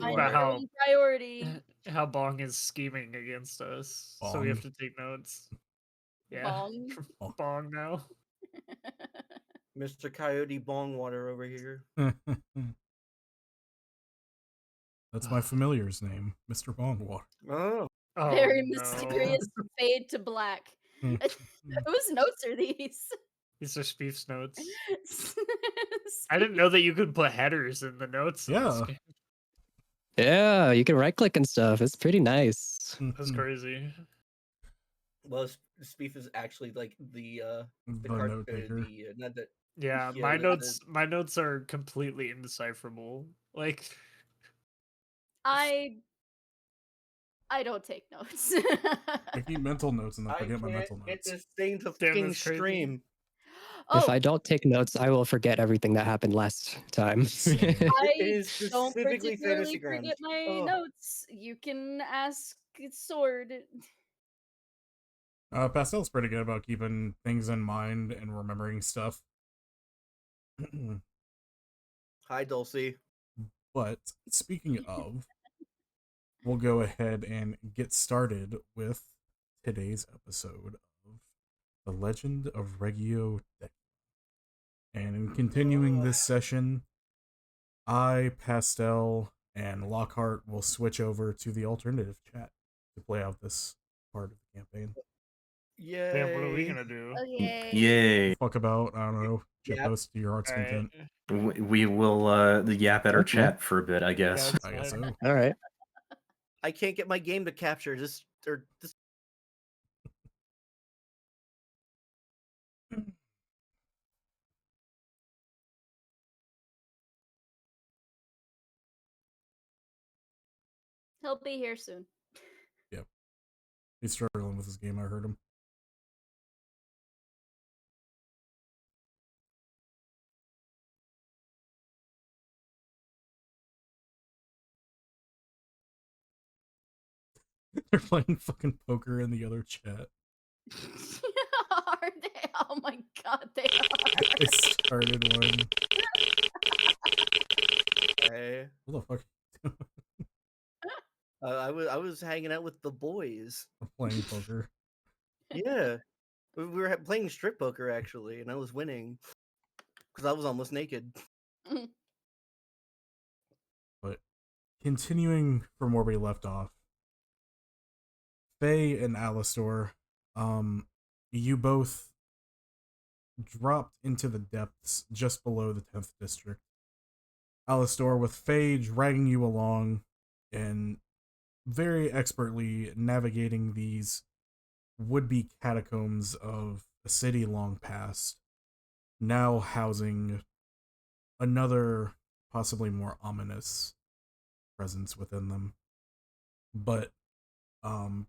talking my about number one priority. how Bong is scheming against us, so we Bong. have to take notes. Yeah, Bong. Oh. Bong now. Mr. Coyote Bongwater over here. That's my familiar's name, Mr. Bongwater. Oh. Oh Very no. mysterious fade to black. Whose notes are these? These are Spief's notes. I didn't know that you could put headers in the notes of this Yeah. game. Yeah, you can right click and stuff. It's pretty nice. That's crazy. Well, Spief is actually like the The note taker. not the Yeah, yeah, my notes are completely indecipherable. Like I don't take notes. I keep mental notes and then I forget my can't mental get notes. this thing to Damn, fucking that's crazy. stream. If Oh, I don't take notes, I will forget everything that happened last time. Same. I is don't specifically particularly Fantasy Grounds. forget my Oh. notes. You can ask Sword. Pastel's pretty good about keeping things in mind and remembering stuff. Hi, Dulcie. But speaking of, we'll go ahead and get started with today's episode of The Legend of Regio Decima. And in continuing this session, I, Pastel, and Lockhart will switch over to the alternative chat to play out this part of the campaign. Yay. damn, what are we gonna do? Okay. Yay. Fuck about, I don't know, shit Yep. post to your heart's Alright. content. We will yap at our Okay. chat for a bit, I Yeah, guess. that's I guess fine. so. All right. I can't get my game to capture this. He'll be here soon. Yep. He's struggling with his game, I heard him. They're playing fucking poker in the other chat. Are they? Oh my god, they are. They started one. Hey. What the fuck? I was hanging out with the boys. I'm playing poker. Yeah. We were playing strip poker actually, and I was winning because I was almost naked. But continuing from where we left off, Faye and Alistor, you both dropped into the depths just below the 10th district. Alistor with Faye dragging you along and very expertly navigating these would-be catacombs of a city long past, now housing another, possibly more ominous presence within them. But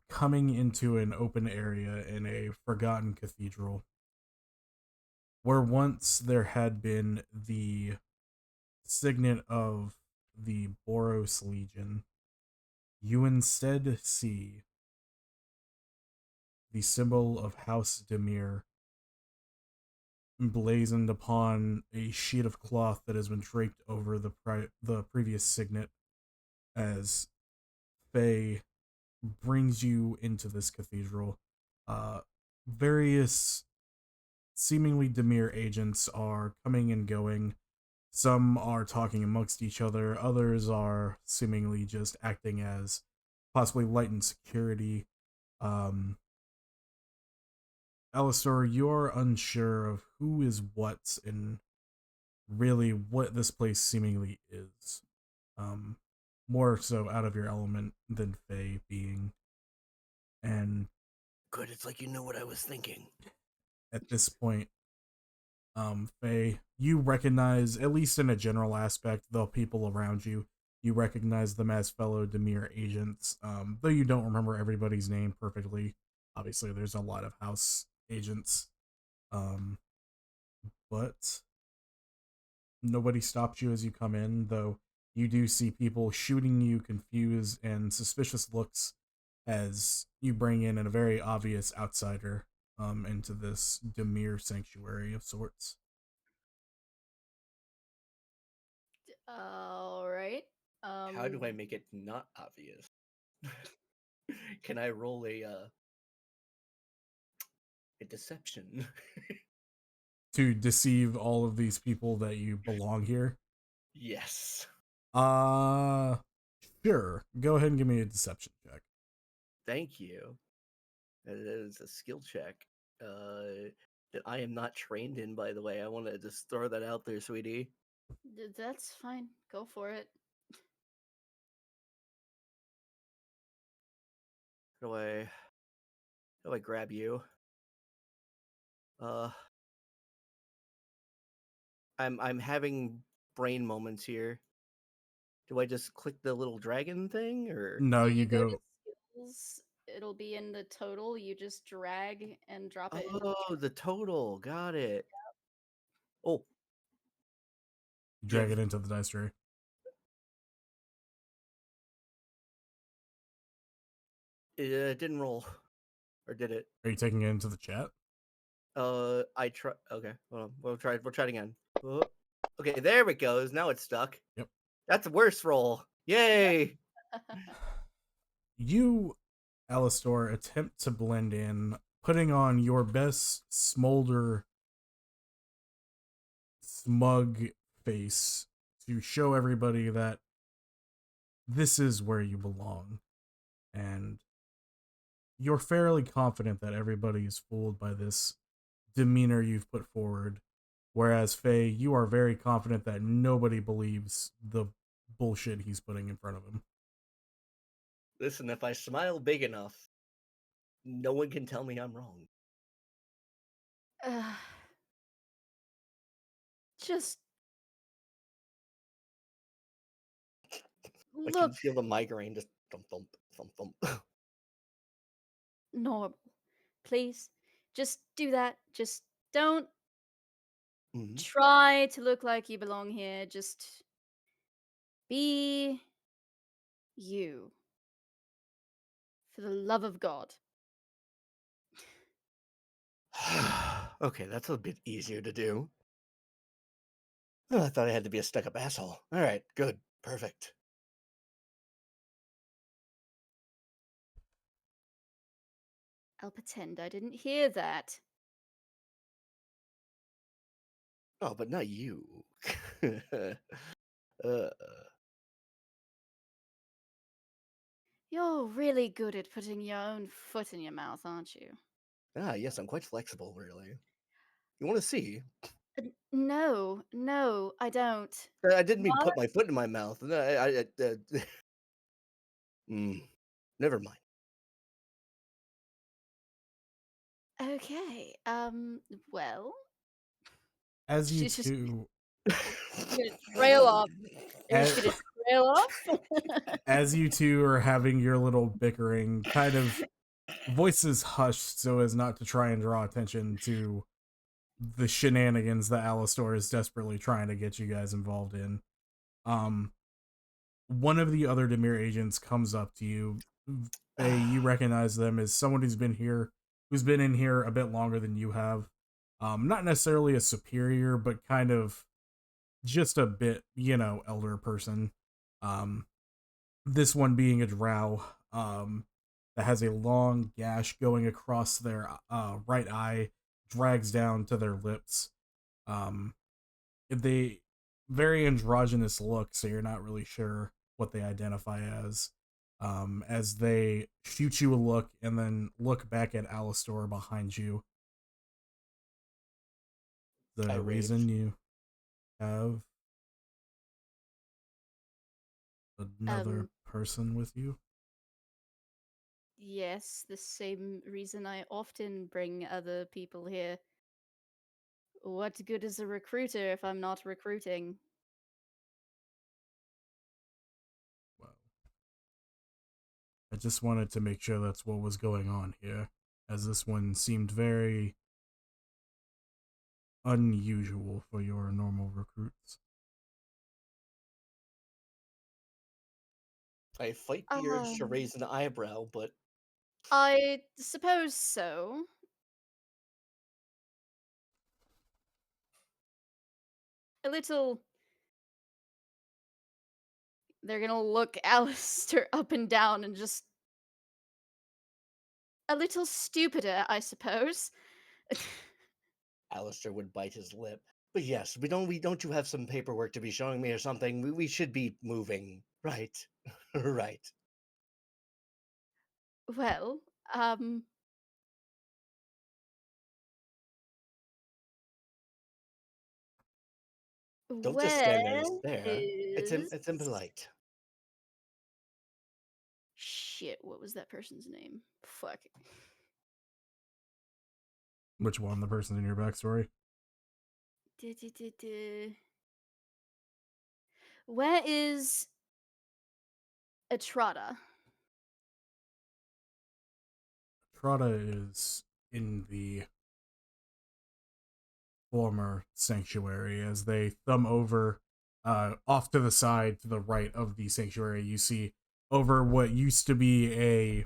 coming into an open area in a forgotten cathedral, where once there had been the signet of the Boros Legion, you instead see the symbol of House Demir emblazoned upon a sheet of cloth that has been draped over the previous signet, as Faye brings you into this cathedral. Various seemingly Demir agents are coming and going. Some are talking amongst each other, others are seemingly just acting as possibly light and security. Alistor, you're unsure of who is what and really what this place seemingly is. More so out of your element than Faye being. And Good, it's like you know what I was thinking. at this point, Faye, you recognize, at least in a general aspect, the people around you. You recognize them as fellow Demir agents, though you don't remember everybody's name perfectly. Obviously, there's a lot of house agents. But nobody stopped you as you come in, though you do see people shooting you confused and suspicious looks as you bring in a very obvious outsider into this Demir sanctuary of sorts. All right. How do I Um, make it not obvious? Can I roll a deception? To deceive all of these people that you belong here. Yes. Uh, sure. Go ahead and give me a deception check. Thank you. That is a skill check. That I am not trained in, by the way. I want to just throw that out there, sweetie. that's fine. Go for it. How do I grab you? Uh, I'm having brain moments here. Do I just click the little dragon thing, or No, you You go to go. skills. It'll be in the total. You just drag and drop it into the oh, chat. the total? Got it. Oh, Drag give. it into the dice tray. It didn't roll, or did it? Are you taking it into the chat? I try. Okay, hold on. We'll try. We'll try it again. Okay, there it goes. Now it's stuck. Yep. That's a worse roll. Yay! You, Alistor, attempt to blend in, putting on your best smolder, smug face to show everybody that this is where you belong. And you're fairly confident that everybody is fooled by this demeanor you've put forward. Whereas Faye, you are very confident that nobody believes the bullshit he's putting in front of him. Listen, if I smile big enough, no one can tell me I'm wrong. Just I can look feel the migraine just thump thump thump thump. normal. Please, just do that. Just don't Mhm. try to look like you belong here. Just be you. For the love of God. Okay, that's a bit easier to do. Oh, I thought I had to be a stuck-up asshole. All right, good, perfect. I'll pretend I didn't hear that. Oh, but not you. uh, You're really good at putting your own foot in your mouth, aren't you? yes, I'm quite flexible, really. You want to see? No, no, I don't. I didn't mean Why? put my foot in my mouth. No, mm, never mind. Okay, well, As you she's just two, gonna trail off. You're just as, gonna trail off? as you two are having your little bickering, kind of voices hushed so as not to try and draw attention to the shenanigans that Alistor is desperately trying to get you guys involved in. Um, one of the other Demir agents comes up to you. Faye, you recognize them as someone who's been in here a bit longer than you have. Not necessarily a superior, but kind of just a bit, elder person. Um, this one being a drow, that has a long gash going across their right eye, drags down to their lips. Um, they very androgynous look, so you're not really sure what they identify as they shoot you a look and then look back at Alistor behind you. I The rage. reason you have another Um, person with you? yes, the same reason I often bring other people here. What good is a recruiter if I'm not recruiting? Well, I just wanted to make sure that's what was going on here, as this one seemed very unusual for your normal recruits. I fight the urge to Um, raise an eyebrow, but I suppose so. A little They're gonna look Alistair up and down and just a little stupider, I suppose. Alistair would bite his lip. But yes, we don't you have some paperwork to be showing me or something? We should be moving. Right. Right. Well, um, Don't just stand there and where stare. is It's impolite. shit, what was that person's name? Fuck. Which one? The person in your backstory? Du-du-du-du. Where is Etrata? Trata is in the former sanctuary. As they thumb over off to the side to the right of the sanctuary, you see over what used to be a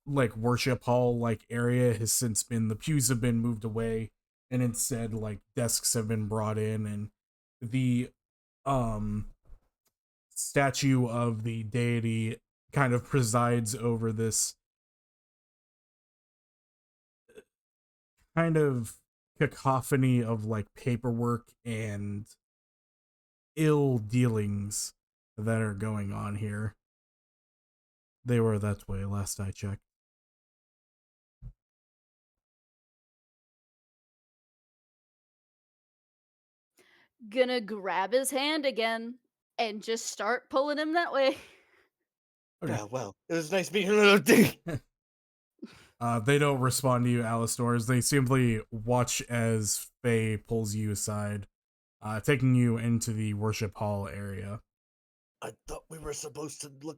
like worship hall like area has since been, the pews have been moved away, and instead like desks have been brought in, and the um statue of the deity kind of presides over this kind of cacophony of like paperwork and ill dealings that are going on here. They were that way last I checked. Gonna grab his hand again and just start pulling him that way. Okay. Yeah, well, it was nice meeting you. They don't respond to you, Alistors. They simply watch as Faye pulls you aside, taking you into the worship hall area. I thought we were supposed to look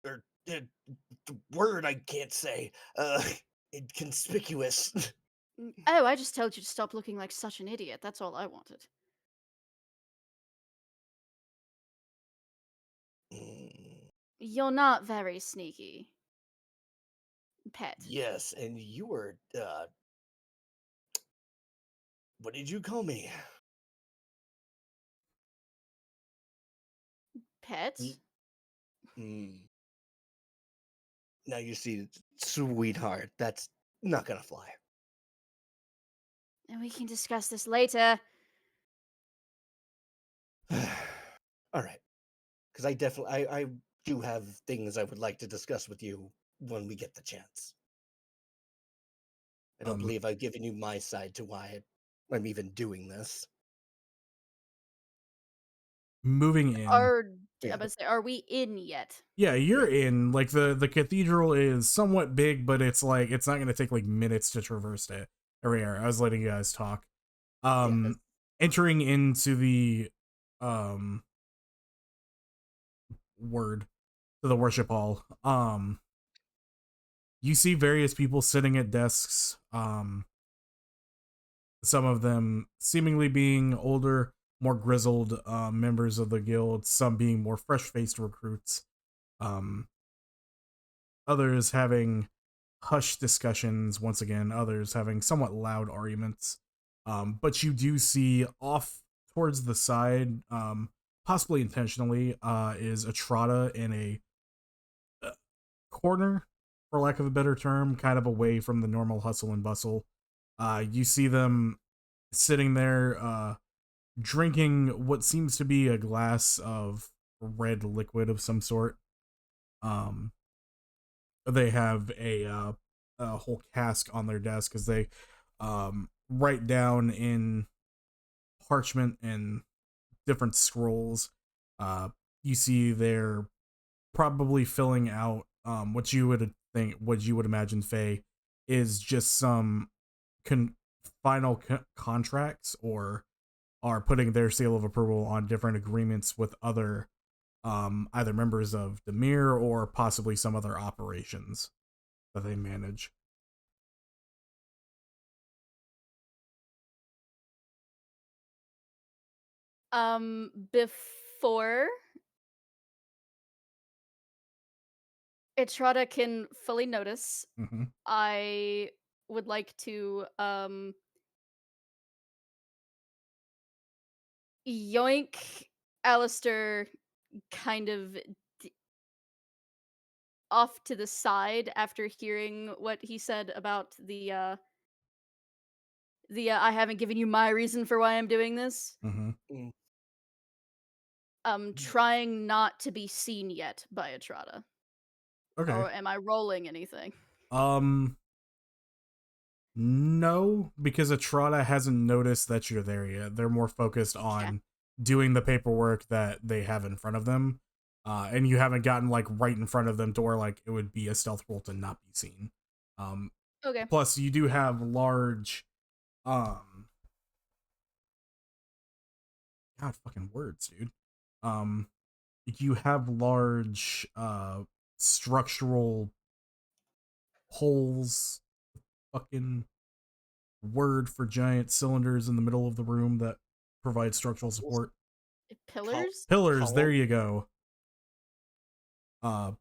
or the word I can't say. Inconspicuous. Oh, I just told you to stop looking like such an idiot. That's all I wanted. Mm, You're not very sneaky, pet. yes, and you were what did you call me? Pet? Y- Mm. Now you see, sweetheart, that's not gonna fly. And we can discuss this later. All right, because I do have things I would like to discuss with you when we get the chance. I don't Um, believe I've given you my side to why I'm even doing this. Moving in. Are Yeah, are we in yet? Yeah, you're yeah, in. Like the cathedral is somewhat big, but it's like it's not going to take like minutes to traverse it. Area. I was letting you guys talk. yeah. Entering into the um word to the worship hall. You see various people sitting at desks. Some of them seemingly being older, more grizzled members of the guild. Some being more fresh-faced recruits. Um, Others having hushed discussions. Once again, others having somewhat loud arguments. But you do see off towards the side, possibly intentionally, is a Trotta in a corner, for lack of a better term, kind of away from the normal hustle and bustle. You see them sitting there, drinking what seems to be a glass of red liquid of some sort. Um, they have a whole cask on their desk as they write down in parchment and different scrolls. Uh, you see they're probably filling out what you would imagine, Faye, is just some final contracts, or are putting their seal of approval on different agreements with other either members of Demir or possibly some other operations that they manage. Before Etrata can fully notice, Mm-hmm. I would like to yoink Alistair kind of off to the side after hearing what he said about I haven't given you my reason for why I'm doing this. Mm-hmm. Mm, Trying not to be seen yet by Etrata. Okay. Or am I rolling anything? Um, no, because Atrada hasn't noticed that you're there yet. They're more focused Yeah. on doing the paperwork that they have in front of them. And you haven't gotten like right in front of them to where like it would be a stealth roll to not be seen. Um, Okay. plus you do have large, um, God fucking words, dude. Um, you have large, structural holes, fucking word for giant cylinders in the middle of the room that provide structural support. Pillars? Pillars, there Column? you go. Uh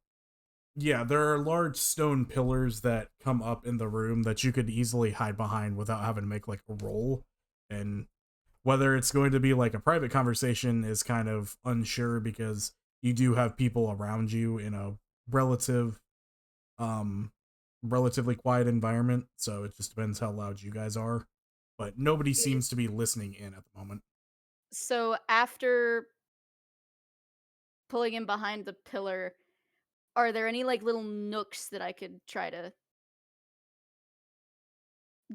yeah, there are large stone pillars that come up in the room that you could easily hide behind without having to make like a roll. And whether it's going to be like a private conversation is kind of unsure because you do have people around you in a relative um relatively quiet environment, so it just depends how loud you guys are. But nobody seems to be listening in at the moment. So after pulling him behind the pillar, are there any like little nooks that I could try to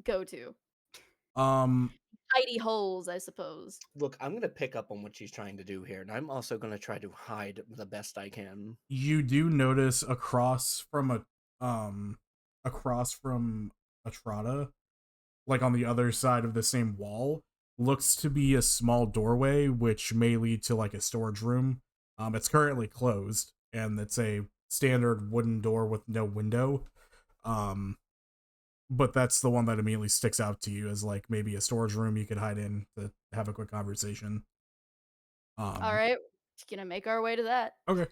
go to? Um Tidy holes, I suppose. Look, I'm gonna pick up on what she's trying to do here, and I'm also gonna try to hide the best I can. you do notice across from Atrada, like on the other side of the same wall, looks to be a small doorway which may lead to like a storage room. It's currently closed and it's a standard wooden door with no window. Um but that's the one that immediately sticks out to you as like maybe a storage room you could hide in to have a quick conversation. All Um right, gonna make our way to that. okay.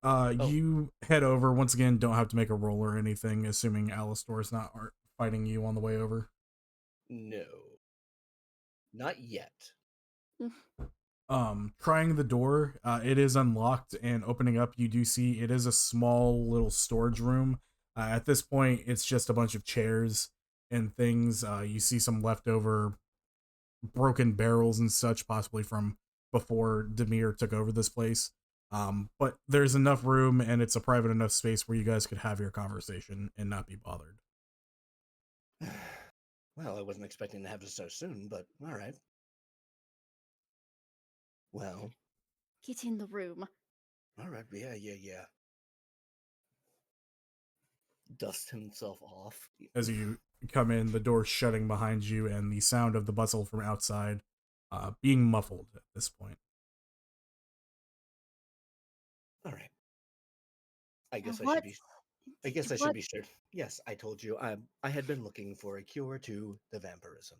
Oh, You head over once again. Don't have to make a roll or anything, assuming Alistor's not fighting you on the way over. no. Not yet. Trying the door, it is unlocked, and opening up, you do see it is a small little storage room. At this point, it's just a bunch of chairs and things. You see some leftover broken barrels and such, possibly from before Demir took over this place. But there's enough room and it's a private enough space where you guys could have your conversation and not be bothered. Well, I wasn't expecting to have this so soon, but all right. Well, Get in the room. all right. Yeah. Dust himself off. As you come in, the door shutting behind you and the sound of the bustle from outside being muffled at this point. All right. I And guess I what? should be. I guess I should What? be sure. Yes, I told you. I had been looking for a cure to the vampirism.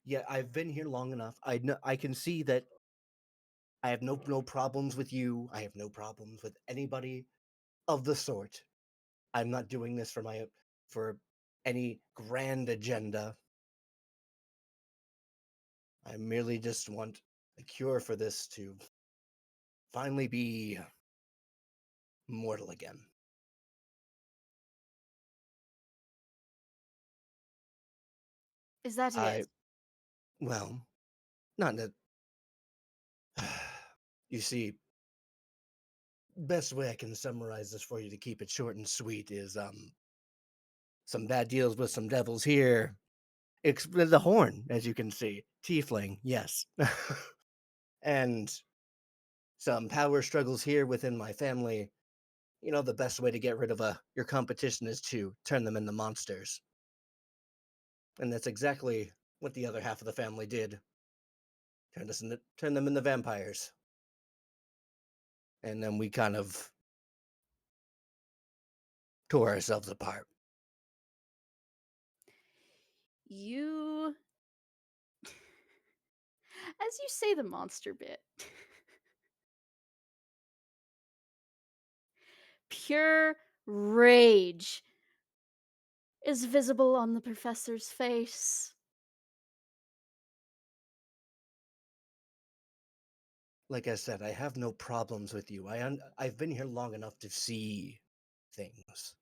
Yeah, I've been here long enough. I can see that I have no problems with you. I have no problems with anybody of the sort. I'm not doing this for any grand agenda. I merely just want a cure for this to finally be mortal again. Is that I it? well, not that. You see, best way I can summarize this for you to keep it short and sweet is some bad deals with some devils here. The horn, as you can see, tiefling, yes, and some power struggles here within my family. You know, the best way to get rid of your competition is to turn them into monsters, and that's exactly what the other half of the family did. Turn them into vampires, and then we kind of tore ourselves apart. You, as you say the monster bit, pure rage is visible on the professor's face. Like I said, I have no problems with you. I've been here long enough to see things.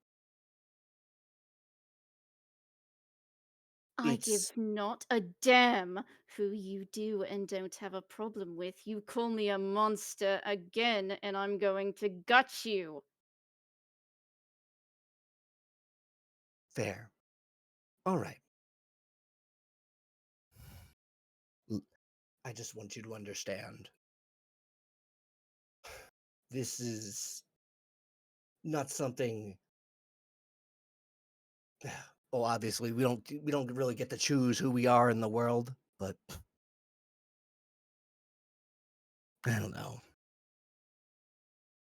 I It's give not a damn who you do and don't have a problem with. You call me a monster again, and I'm going to gut you. fair. All right. L- I just want you to understand. This is not something. Oh, obviously, we don't really get to choose who we are in the world, but I don't know.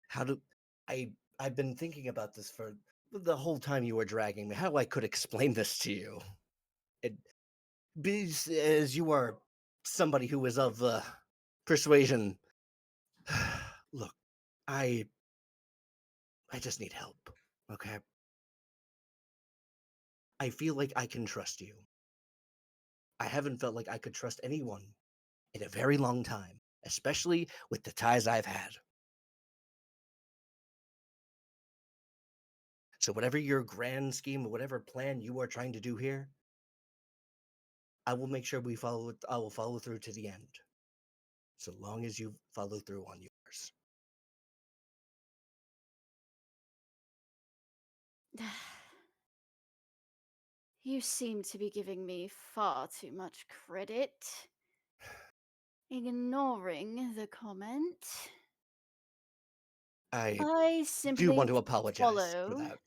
How do I I've been thinking about this for the whole time you were dragging me. How I could explain this to you. It, as you are somebody who is of persuasion. Look, I I just need help. Okay? I feel like I can trust you. I haven't felt like I could trust anyone in a very long time, especially with the ties I've had. So whatever your grand scheme or whatever plan you are trying to do here, I will make sure we follow it. I will follow through to the end. So long as you follow through on yours. You seem to be giving me far too much credit. Ignoring the comment. I I do want simply to apologize for follow. that.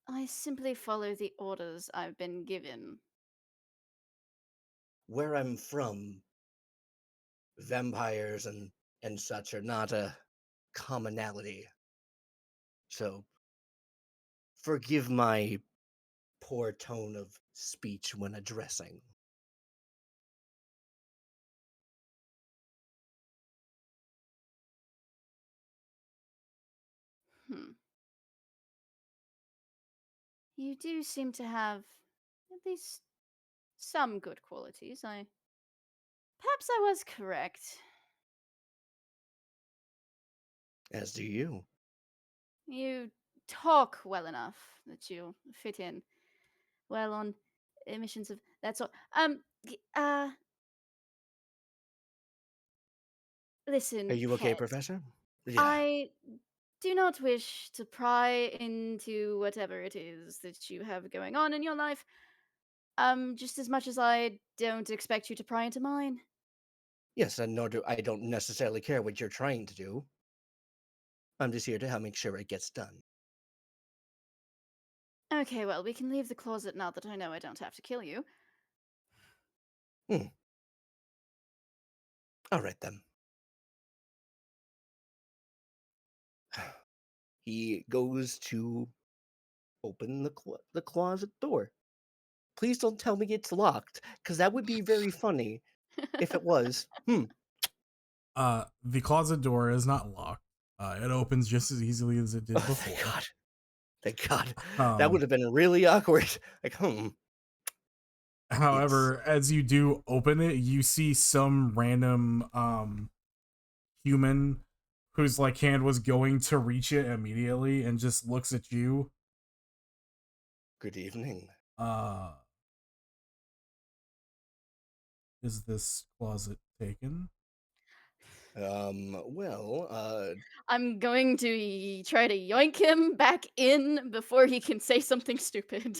I simply follow the orders I've been given. Where I'm from, vampires and such are not a commonality. So forgive my poor tone of speech when addressing. Hmm. You do seem to have at least some good qualities. Perhaps I was correct. As do you. You talk well enough that you'll fit in well on missions of that sort. Are Listen, you okay, pet. Professor? Yeah. I do not wish to pry into whatever it is that you have going on in your life. Just as much as I don't expect you to pry into mine. Yes, and nor do I don't necessarily care what you're trying to do. I'm just here to help make sure it gets done. Okay, well, we can leave the closet now that I know I don't have to kill you. Hmm. All right then. He goes to open the closet door. Please don't tell me it's locked, because that would be very funny if it was. Hmm. The closet door is not locked. It opens just as easily as it did Oh, thank before. God. Thank God. That would Um, have been really awkward. Like, It's However, as you do open it, you see some random human whose like hand was going to reach it immediately and just looks at you. good evening. Uh, is this closet taken? Well, I'm going to try to yoink him back in before he can say something stupid.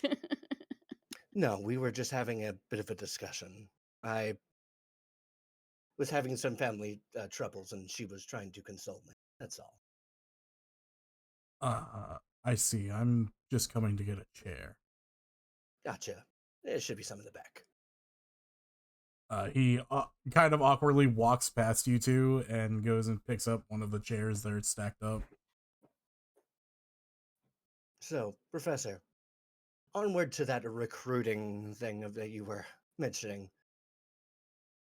no, we were just having a bit of a discussion. I was having some family troubles and she was trying to console me. That's all. I see. I'm just coming to get a chair. Gotcha. There should be some in the back. He kind of awkwardly walks past you two and goes and picks up one of the chairs that are stacked up. So, Professor, onward to that recruiting thing that you were mentioning.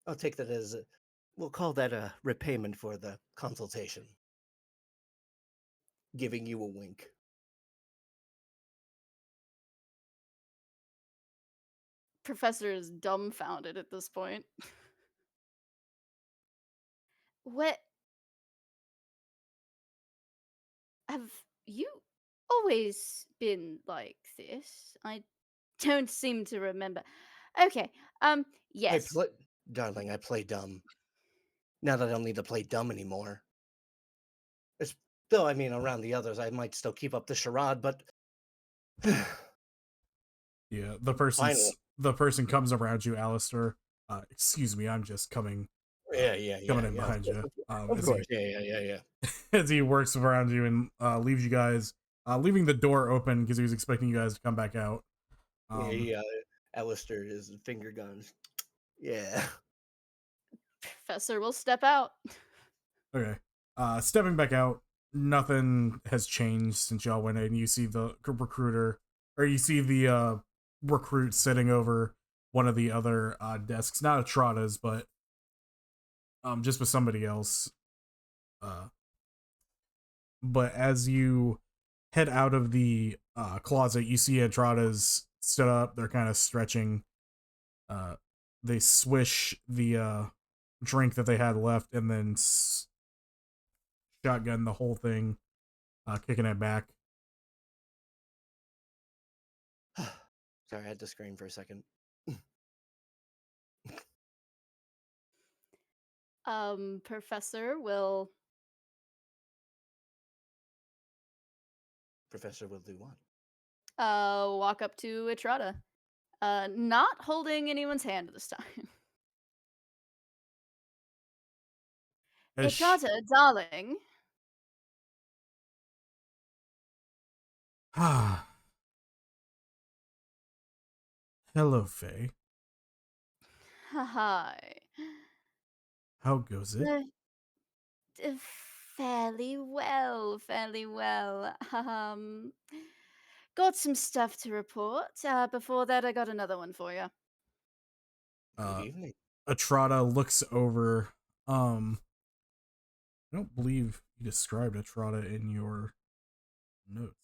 I'll take that as we'll call that a repayment for the consultation. Giving you a wink. Professor is dumbfounded at this point. What have you always been like this? I don't seem to remember. Okay. I Yes. play, darling. I play dumb. Now that I don't need to play dumb anymore. It's, though, I mean, around the others, I might still keep up the charade, but Yeah, finally, the person comes around you, Alistair. Excuse me, I'm just uh, coming in yeah. Of behind course, you. of course, yeah. As he works around you and leaves you guys, leaving the door open because he was expecting you guys to come back out. Yeah, Um, Alistair is finger guns. Yeah. Professor will step out. okay. Stepping back out, nothing has changed since y'all went in. You see the recruiter, or you see the recruit sitting over one of the other desks, not Atrada's, but just with somebody else. Uh, but as you head out of the closet, you see Atrada's stood up. They're kind of stretching. Uh, they swish the drink that they had left and then shotgun the whole thing, kicking it back. Sorry, I had to scream for a second. Professor will Professor will do what? walk up to Etrata. Not holding anyone's hand this time. As sh- Etrata, darling. Hello, Faye. Hi. How goes it? Uh, fairly well, fairly well. Got some stuff to report. Before that, I got another one for you. Good Uh, evening. Atrada looks over. I don't believe you described Atrada in your notes.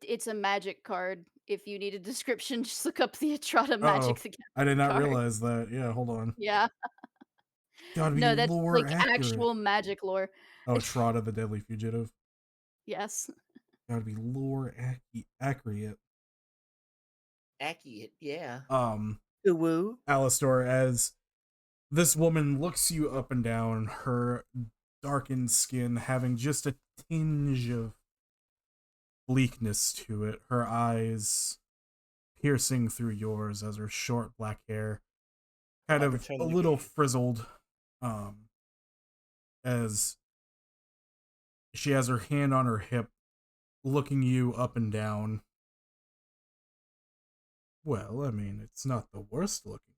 It's a magic card. If you need a description, just look up the Etrata Oh, Magic the I did Gathering not card. realize that. Yeah, hold on. Yeah. Gotta be No, that's lore like accurate. actual magic lore. Oh, Atrada the Deadly Fugitive. Yes. Gotta be lore accurate. Accurate, yeah. Um, Woo. Alistor, as this woman looks you up and down, her darkened skin having just a tinge of bleakness to it, her eyes piercing through yours as her short black hair kind I of return a the little gaze. frizzled, as she has her hand on her hip, looking you up and down. Well, I mean, it's not the worst looking.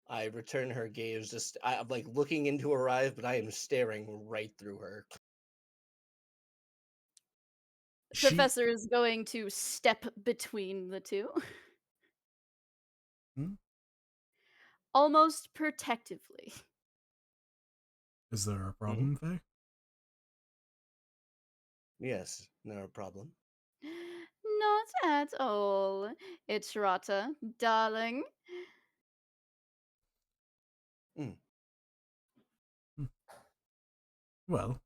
I return her gaze. I'm like looking into her eyes, but I am staring right through her. She Professor is going to step between the two. Hmm? Almost protectively. Is there a Mhm. problem, Faye? Yes, no problem. Not at all. Etrata, darling. Mm. Hmm. Well,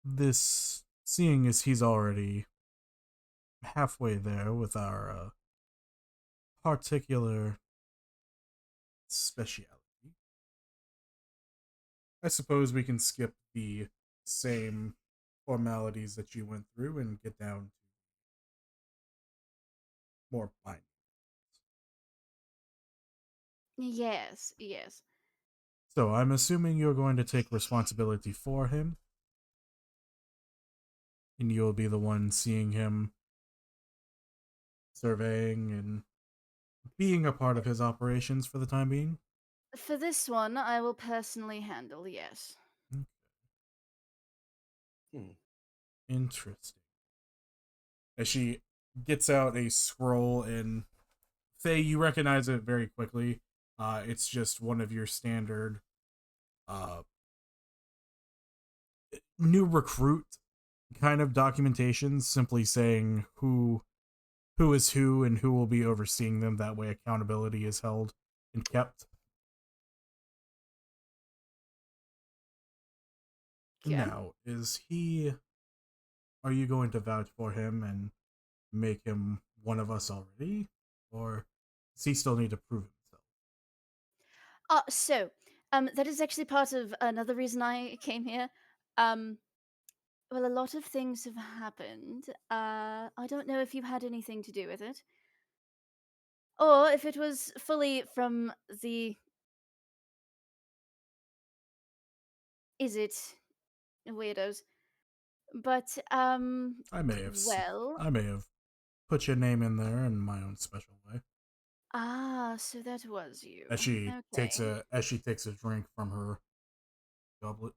this, seeing as he's already halfway there with our particular speciality, I suppose we can skip the same formalities that you went through and get down to more fine. Yes, yes. So I'm assuming you're going to take responsibility for him, and you'll be the one seeing him, surveying and being a part of his operations for the time being. For this one, I will personally handle, yes. Hmm. Interesting. As she gets out a scroll, and Faye, you recognize it very quickly. It's just one of your standard uh, new recruit kind of documentation, simply saying who is who and who will be overseeing them. That way, accountability is held and kept. Yeah. Now, are you going to vouch for him and make him one of us already? Or does he still need to prove himself? That is actually part of another reason I came here. Um, well, a lot of things have happened. I don't know if you had anything to do with it, or if it was fully from the. Is it weirdos? But well, I may have put your name in there in my own special way. so that was you. As she takes a drink from her goblet.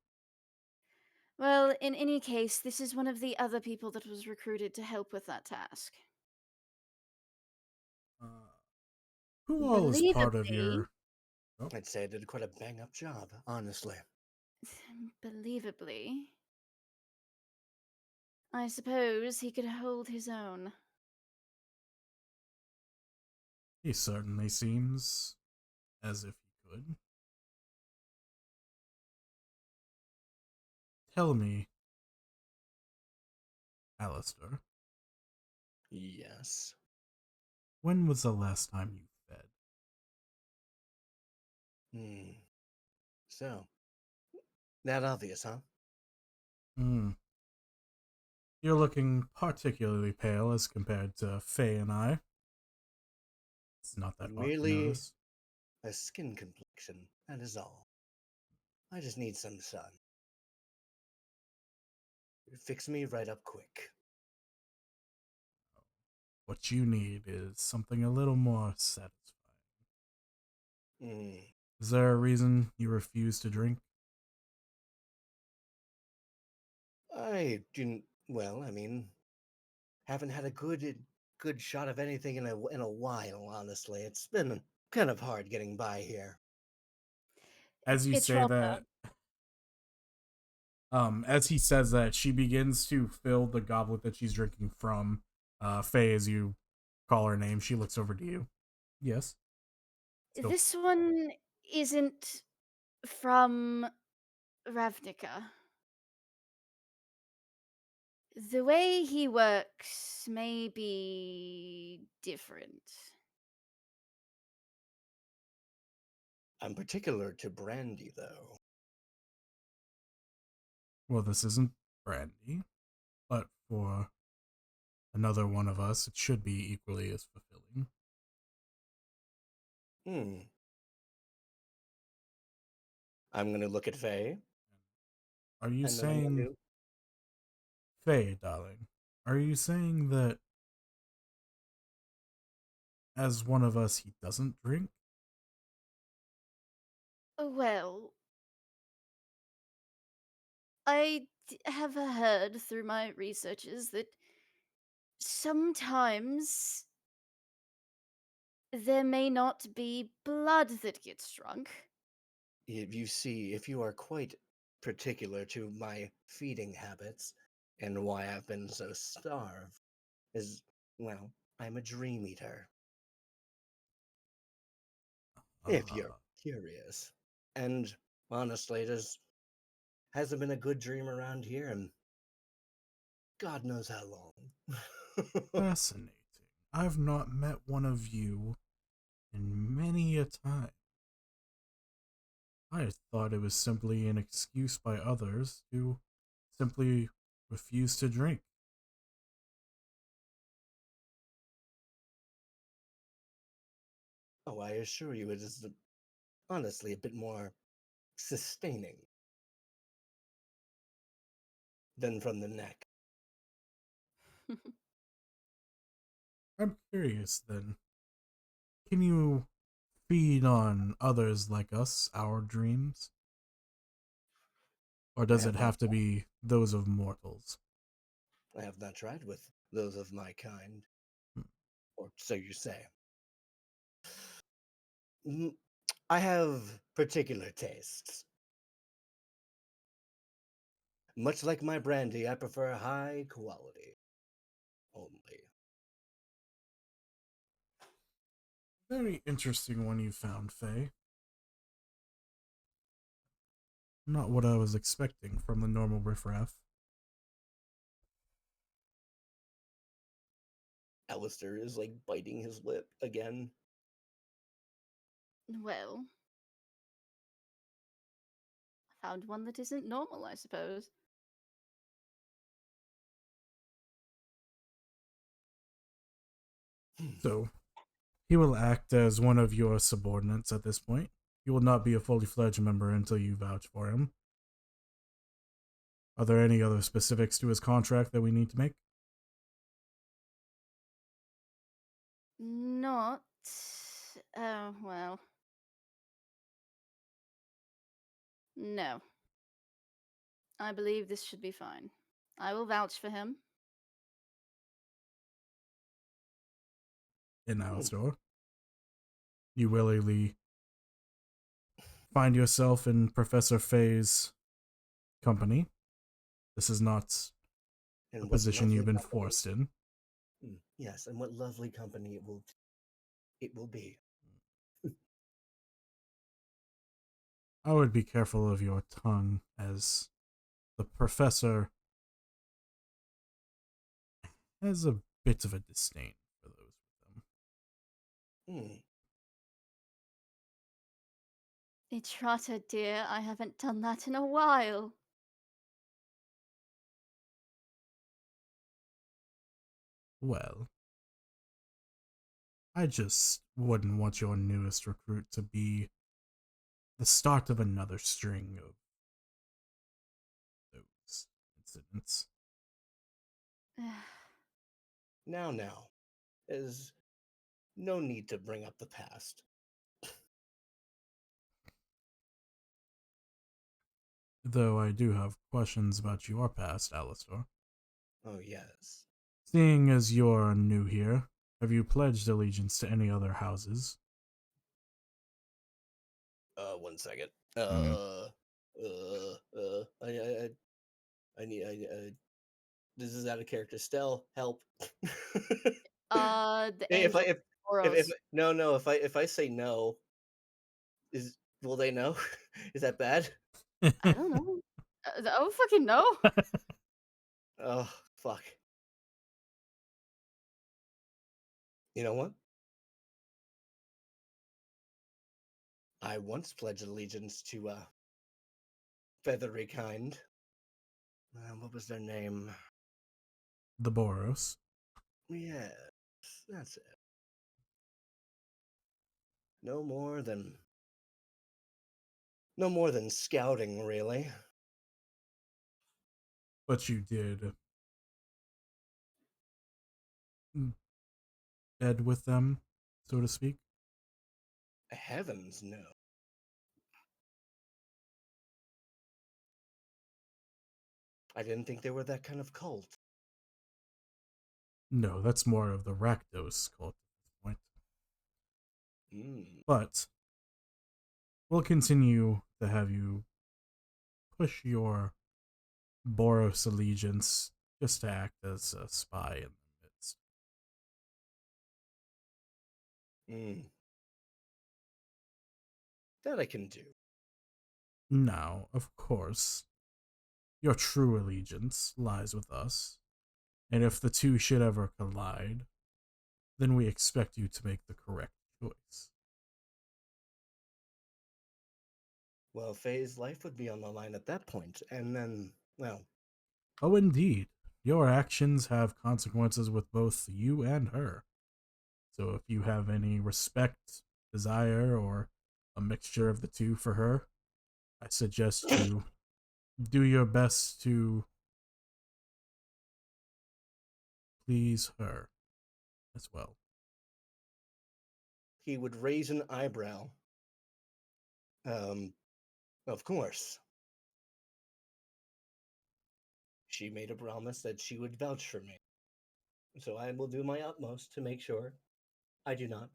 Well, in any case, this is one of the other people that was recruited to help with that task. Uh, who all is part of Believably, your? Oh, I'd say I did quite a bang up job, honestly. believably, I suppose he could hold his own. he certainly seems as if he could. Tell me, Alistair, Yes. when was the last time you fed? Hmm. So, that obvious, huh? Hmm. You're looking particularly pale as compared to Faye and I. It's not that hard to Merely notice. a skin complexion, that is all. I just need some sun. Fix me right up quick. What you need is something a little more satisfying. Hmm. Is there a reason you refuse to drink? I didn't. Well, I mean, haven't had a good shot of anything in a while. Honestly, it's been kind of hard getting by here. As you It's say rather. that, as he says that, she begins to fill the goblet that she's drinking from. Faye, as you call her name, she looks over to you. Yes. Still. This one isn't from Ravnica. The way he works may be different. I'm particular to brandy, though. Well, this isn't brandy, but for another one of us, it should be equally as fulfilling. Hmm. I'm gonna look at Faye, Are you and then I'm going saying, to. Faye, darling, are you saying that as one of us he doesn't drink? Well, have heard through my researches that sometimes there may not be blood that gets drunk. If you are quite particular to my feeding habits and why I've been so starved, is, well, I'm a dream eater, if you're Uh, curious. And honestly, there's hasn't been a good dream around here in God knows how long. Fascinating. I've not met one of you in many a time. I thought it was simply an excuse by others to simply refuse to drink. Oh, I assure you, it is honestly a bit more sustaining than from the neck. I'm curious then, can you feed on others like us, our dreams? Or I does it have not, have to be those of mortals? I have not tried with those of my kind, Hmm. or so you say. Mm, I have particular tastes. Much like my brandy, I prefer high quality only. Very interesting one you found, Faye. Not what I was expecting from the normal riffraff. Alistair is like biting his lip again. Well, I found one that isn't normal, I suppose. So, he will act as one of your subordinates at this point. He will not be a fully fledged member until you vouch for him. Are there any other specifics to his contract that we need to make? Not. Oh, well. No. I believe this should be fine. I will vouch for him. In Alistair, you willingly find yourself in Professor Faye's company. This is not And a what position you've lovely been company- forced in. Yes, and what lovely company it will be. I would be careful of your tongue, as the professor has a bit of a disdain for those with them. Hmm. Etrata, dear, I haven't done that in a while. Well, I just wouldn't want your newest recruit to be the start of another string of those incidents. Now. There's no need to bring up the past. Though I do have questions about your past, Alistair. Oh, yes. Seeing as you're new here, have you pledged allegiance to any other houses? 1 second. Mm. I need, this is out of character. Stell, help. The Hey, angel if Boros. no, if I say no, will they know? Is that bad? I don't know. I don't fucking know. Oh, fuck. You know what? I once pledged allegiance to a feathery kind. What was their name? The Boros. Yes, that's it. No more than scouting, really. But you did bed with them, so to speak. Heavens, no. I didn't think they were that kind of cult. No, that's more of the Rakdos cult at this point. But we'll continue to have you push your Boros allegiance just to act as a spy in the midst. That I can do. Now, of course, your true allegiance lies with us, and if the two should ever collide, then we expect you to make the correct choice. Well, Faye's life would be on the line at that point, and then, well... Oh, indeed. Your actions have consequences with both you and her. So if you have any respect, desire, or a mixture of the two for her, I suggest you do your best to please her as well. He would raise an eyebrow. Of course. She made a promise that she would vouch for me. So I will do my utmost to make sure I do not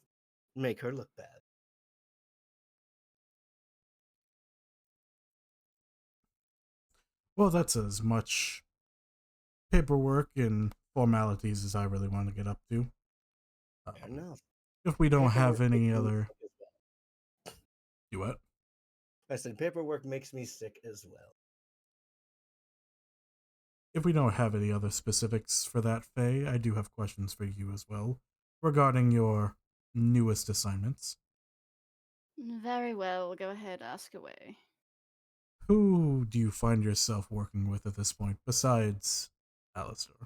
make her look bad. Well, that's as much paperwork and formalities as I really want to get up to. Fair enough. If we don't have Paperwork any makes me other... sick as well. You what? I said paperwork makes me sick as well. If we don't have any other specifics for that, Faye, I do have questions for you as well regarding your newest assignments. Very well, go ahead, ask away. Who do you find yourself working with at this point besides Alistair?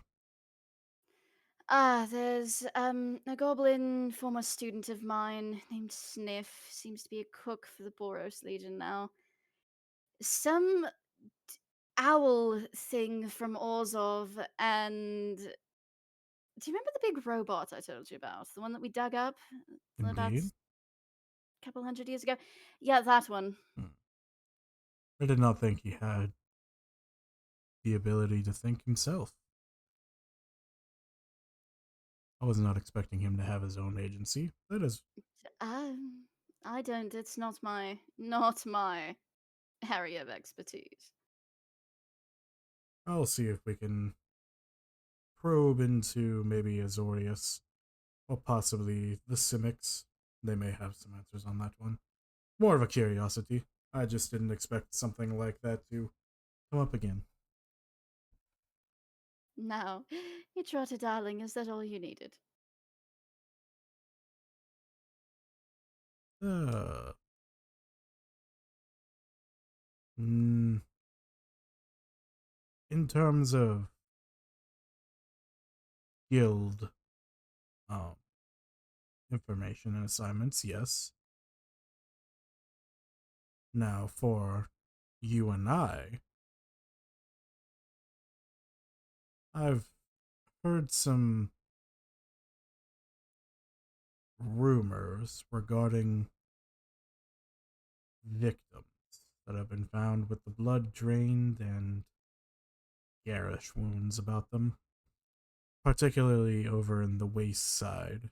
There's a goblin former student of mine named Sniff, seems to be a cook for the Boros Legion now. Some owl thing from Orzov, and do you remember the big robot I told you about? The one that we dug up about Indeed. a couple hundred years ago? Yeah, that one. I did not think he had the ability to think himself. I was not expecting him to have his own agency. That is... I don't. It's not my area of expertise. I'll see if we can probe into maybe Azorius or possibly the Simics. They may have some answers on that one. More of a curiosity. I just didn't expect something like that to come up again. Now, you trotted, darling. Is that all you needed? In terms of guild information and assignments, yes. Now, for you and I've heard some rumors regarding victims that have been found with the blood drained and garish wounds about them, particularly over in the waist side.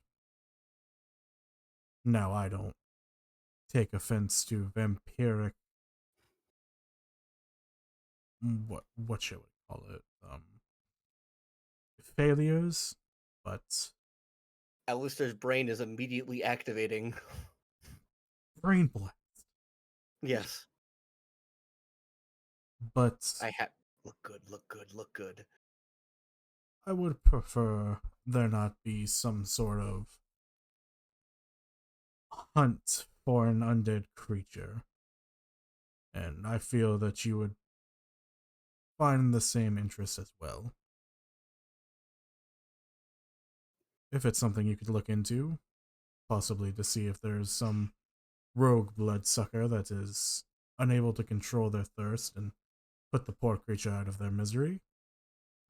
Now, I don't take offense to vampiric... what should we call it? Failures, but... Alistair's brain is immediately activating. brain blast. Yes. But look good. I would prefer there not be some sort of hunt for an undead creature. And I feel that you would find the same interest as well. If it's something you could look into, possibly to see if there's some rogue bloodsucker that is unable to control their thirst and put the poor creature out of their misery,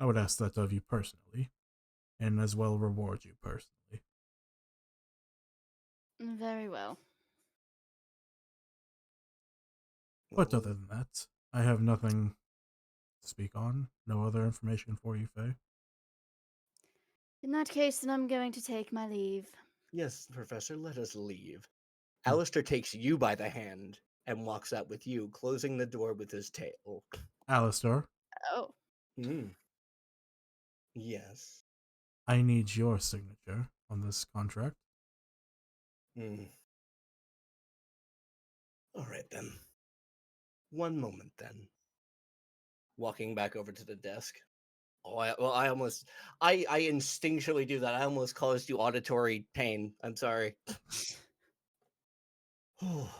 I would ask that of you personally, and as well reward you personally. Very well. But other than that, I have nothing to speak on. No other information for you, Faye. In that case, then I'm going to take my leave. Yes, Professor, let us leave. Alistair takes you by the hand and walks out with you, closing the door with his tail. Alistair, Oh. Yes. I need your signature on this contract. All right, then. One moment, then. Walking back over to the desk. Oh, I instinctually do that. I almost caused you auditory pain. I'm sorry. All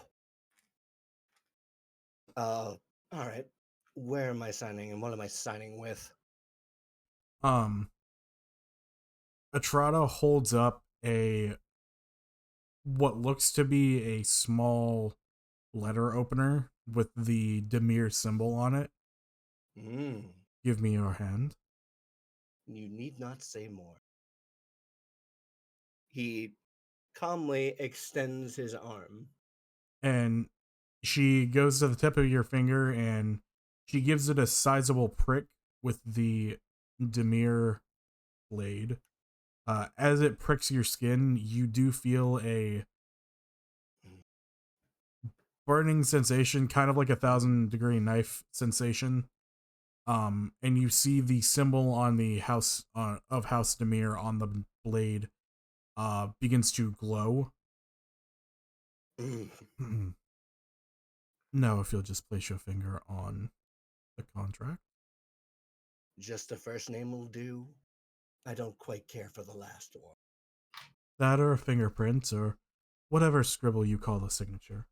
right. Where am I signing and what am I signing with? Atrada holds up what looks to be a small letter opener with the Demir symbol on it. Give me your hand. You need not say more. He calmly extends his arm. And she goes to the tip of your finger and she gives it a sizable prick with the Demir blade. As it pricks your skin, you do feel a burning sensation, kind of like a 1,000-degree knife sensation. And you see the symbol on the house of House Demir on the blade begins to glow. Now, if you'll just place your finger on the contract. Just the first name will do. I don't quite care for the last one. That or a fingerprint or whatever scribble you call the signature.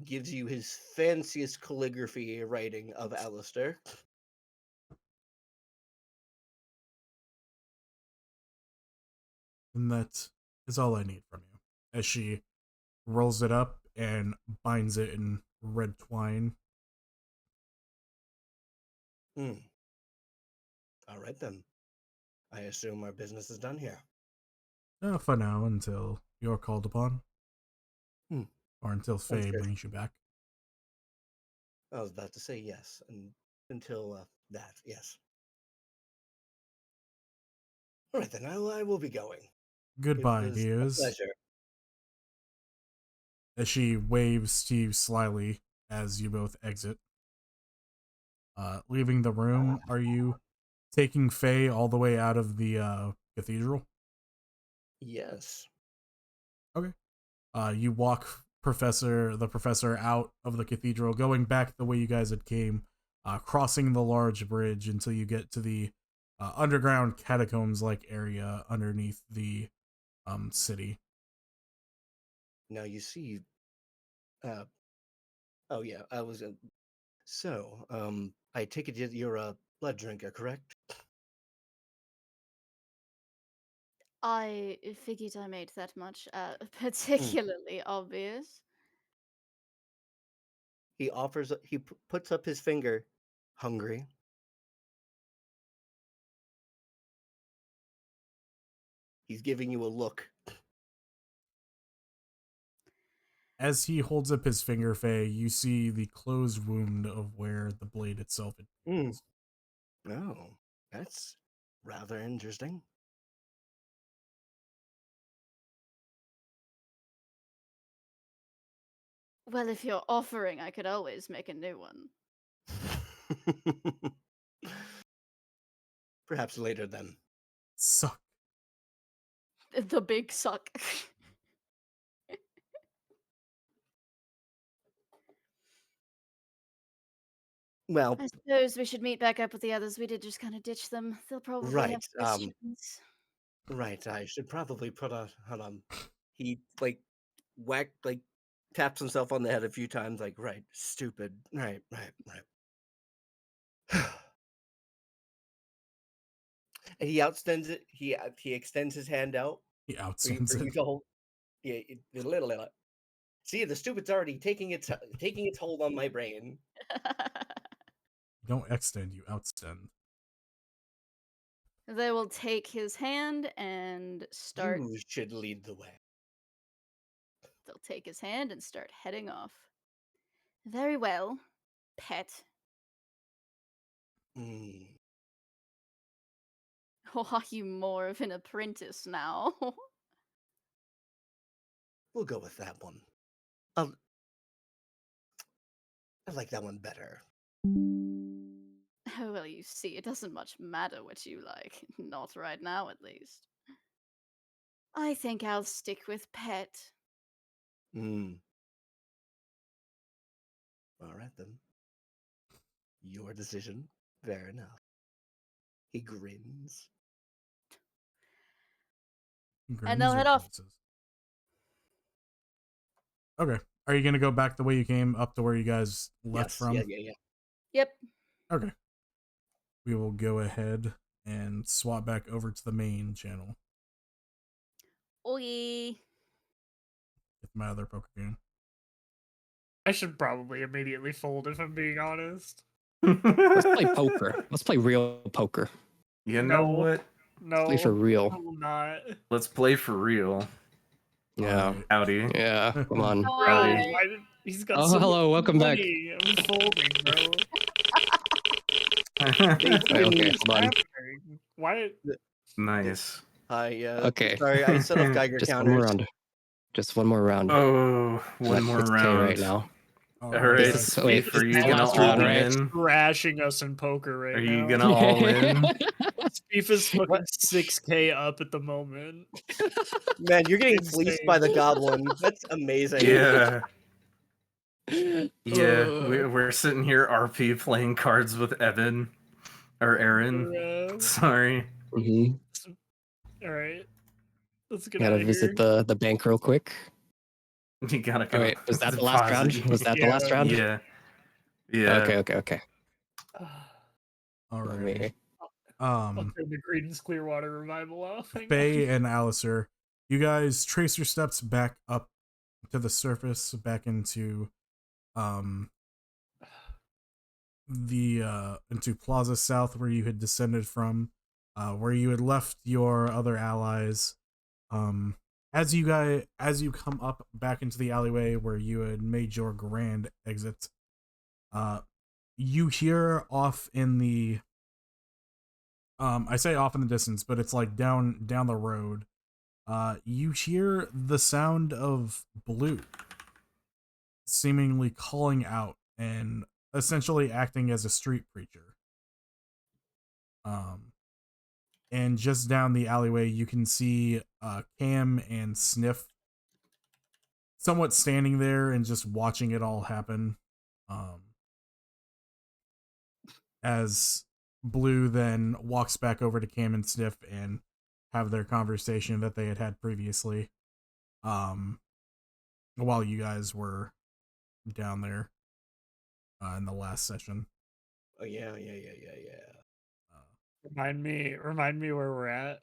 Gives you his fanciest calligraphy writing of Alistair. And that is all I need from you. As she rolls it up and binds it in red twine. All right, then. I assume our business is done here. For now, until you're called upon. Or until Faye Understood. brings you back. I was about to say yes, and until that, yes. All right, then I will be going. Goodbye, It was dears. a pleasure. As she waves to you slyly as you both exit. Leaving the room, are you taking Faye all the way out of the cathedral? Yes. Okay. You walk the professor out of the cathedral, going back the way you guys had came, crossing the large bridge until you get to the underground catacombs-like area underneath the city. Now you see. Oh yeah, I was. So, I take it you're a blood drinker, correct? I figured I made that much particularly obvious. He offers. He puts up his finger. Hungry. He's giving you a look. As he holds up his finger, Faye, you see the closed wound of where the blade itself had been. Oh, that's rather interesting. Well, if you're offering, I could always make a new one. Perhaps later then. Suck. The big suck. Well, I suppose we should meet back up with the others. We did just kind of ditch them. They'll probably have right. questions. Right. I should probably put a. Hold on. He taps himself on the head a few times. Like, right, stupid. Right. And he outstends it. He extends his hand out He for outsends you it. to hold. Yeah. See, the stupid's already taking its hold on my brain. You don't extend, you outstend. They will take his hand and start. You should lead the way. They'll take his hand and start heading off. Very well, pet. Or are you more of an apprentice now? We'll go with that one. I like that one better. Oh, well, you see, it doesn't much matter what you like. Not right now, at least. I think I'll stick with pet. All right, then. Your decision. Fair enough. He grins. And they'll head off. Okay. Are you going to go back the way you came up to where you guys left Yes. from? Yeah. Yep. Okay. We will go ahead and swap back over to the main channel Oi. with my other poker game. I should probably immediately fold if I'm being honest. Let's play poker. Let's play real poker. You know what? No, Play for real. I will not. Let's play for real. Yeah. Alright. Howdy. Yeah. Come on. Bro, Howdy. he's got Oh, so hello, much welcome back. money. I'm folding, bro. Okay, hold on. Happening? Why? Nice. Okay. Sorry, I set off Geiger Just one counters. more round. Just one more round. Oh, I'm one at more 6K round. right now. All All right. right, This is- wait, Spief, are you this is the gonna last all round, right? in? Trashing us in poker right Are now. you gonna all in? Spief is fucking 6K up at the moment. Man, you're getting fleeced by the Insane. goblin. That's amazing. Yeah. Yeah, Uh, we're sitting here RP playing cards with Evan or Aaron. Bruh. Sorry. mhm. All right, let's get Gotta out of visit here. the bank real quick. You gotta Oh go wait, was that the last round? deposit. Was that the last Yeah. round? Yeah. Yeah. Okay. All Let right. me- I'll turn the Creedence Clearwater Revival off. Hang on. Faye and Alistair, you guys trace your steps back up to the surface, back into into Plaza South, where you had descended from, where you had left your other allies. As you come up back into the alleyway where you had made your grand exit, you hear off in the I say off in the distance, but it's like down the road. You hear the sound of Blue seemingly calling out and essentially acting as a street preacher. And just down the alleyway, you can see Cam and Sniff somewhat standing there and just watching it all happen. As Blue then walks back over to Cam and Sniff and have their conversation that they had had previously, while you guys were down there in the last session. Oh yeah. Remind me where we're at.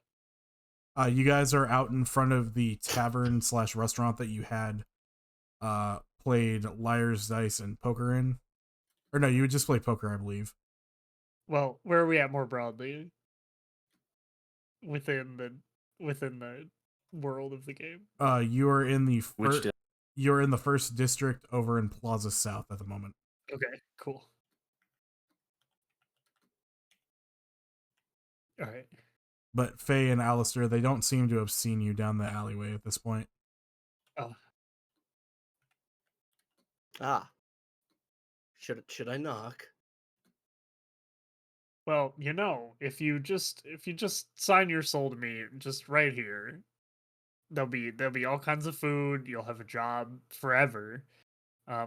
You guys are out in front of the tavern / restaurant that you had played Liar's Dice and Poker in. Or no, you would just play poker, I believe. Well, where are we at more broadly? Within the world of the game. You are in the Which you're in the first district over in Plaza South at the moment. Okay, cool. All right. But Faye and Alistair, they don't seem to have seen you down the alleyway at this point. Oh, Ah. Should I knock? well, if you just sign your soul to me, just right here, there'll be all kinds of food. You'll have a job forever,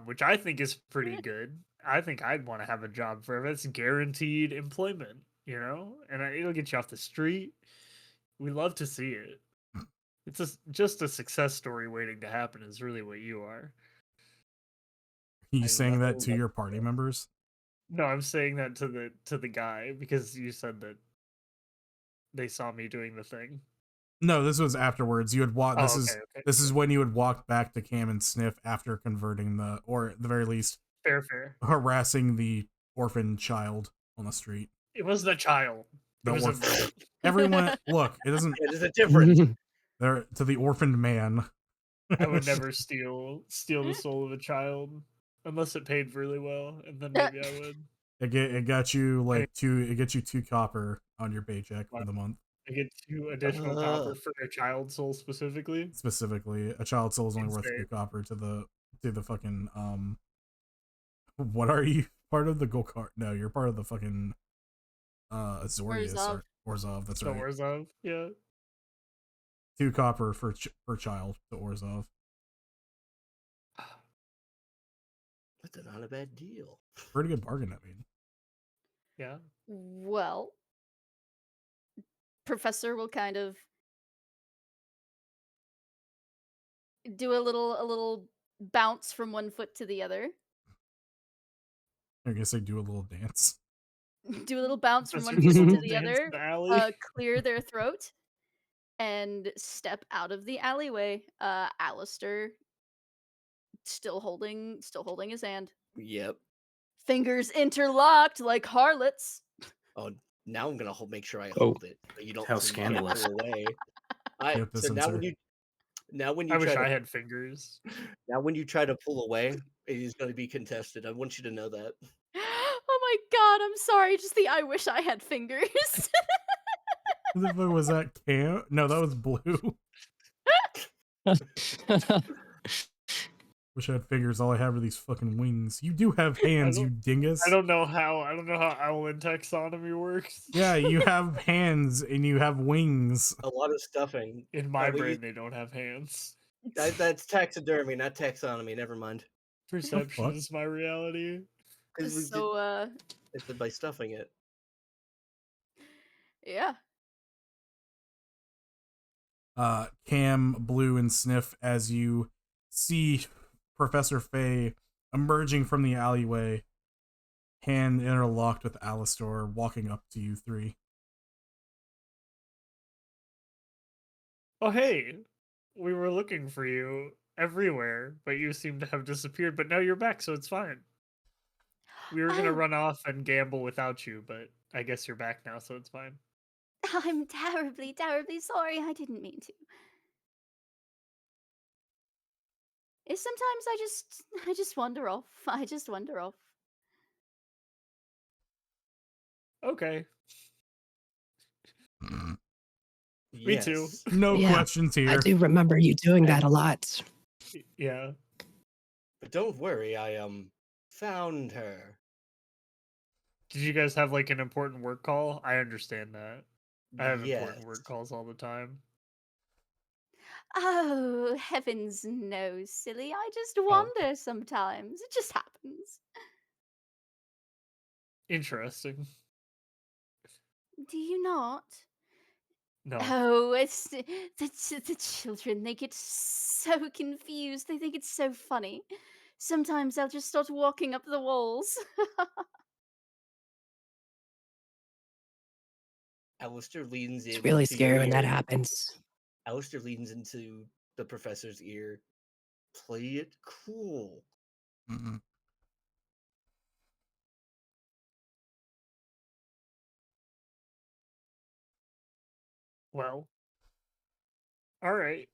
which I think is pretty good. I think I'd want to have a job forever. It's guaranteed employment, and it'll get you off the street. We love to see it. It's just a success story waiting to happen. Is really what you are. Are you I saying that love to your party members? No, I'm saying that to the guy because you said that they saw me doing the thing. No, this was afterwards. You had walked. Oh, okay. This is when you had walked back to Cam and Sniff after converting or at the very least, Fair. harassing the orphan child on the street. It wasn't a child. It was a Everyone, look, it doesn't. There's a difference. They're to the orphaned man. I would never steal the soul of a child unless it paid really well, and then maybe I would. It got you like it gets you 2 copper on your paycheck for the month. I get 2 additional copper for a child soul specifically. Specifically, a child soul is only worth 2 copper to the fucking What are you part of the Lockhart? No, you're part of the fucking Azorius or Orzhov. That's right. Orzhov, yeah. 2 copper for child to Orzhov. That's not a bad deal. Pretty good bargain, I mean. Yeah. Well, Professor will kind of do a little bounce from one foot to the other. I guess I do a little dance. Do a little bounce from one Professor foot does to a the little dance other. in the alley. Clear their throat and step out of the alleyway. Alistair still holding his hand. Yep. Fingers interlocked like harlots. Oh, now I'm gonna make sure I hold it. So you don't. How so you can't scandalous. pull away. Yep, So now when you I wish try I to had fingers. now when you try to pull away, it is going to be contested. I want you to know that. Oh my god, I'm sorry. Just I wish I had fingers. Who the fuck was that? Cam? No, that was Blue. Wish I had fingers. All I have are these fucking wings. You do have hands, you dingus. I don't know how owlin taxonomy works. Yeah, you have hands and you have wings. A lot of stuffing. In my but brain, they don't have hands. That's taxidermy, not taxonomy. Never mind. Perception fuck? is my reality. Because So, it's by stuffing it. yeah. Cam, Blue, and Sniff as you see Professor Fay emerging from the alleyway, hand interlocked with Alistor, walking up to you three. Oh, hey, we were looking for you everywhere, but you seem to have disappeared. But now you're back, so it's fine. We were gonna Oh. run off and gamble without you, but I guess you're back now, so it's fine. I'm terribly, terribly sorry. I didn't mean to. Sometimes I just wander off. I just wander off. Okay, me too. Yes. No Yeah, questions I here. do remember you doing that a lot. Yeah. But don't worry, I found her. Did you guys have like an important work call? I understand that. I have Yes. important work calls all the time. Oh, heavens no, silly. I just Oh. wander sometimes. It just happens. Interesting. Do you not? No. Oh, it's the children. They get so confused. They think it's so funny. Sometimes I'll just start walking up the walls. Alistair leans It's in really into your scary when that ear. happens. Alistair leans into the professor's ear. Play it cool. Mm-mm. Well. All right.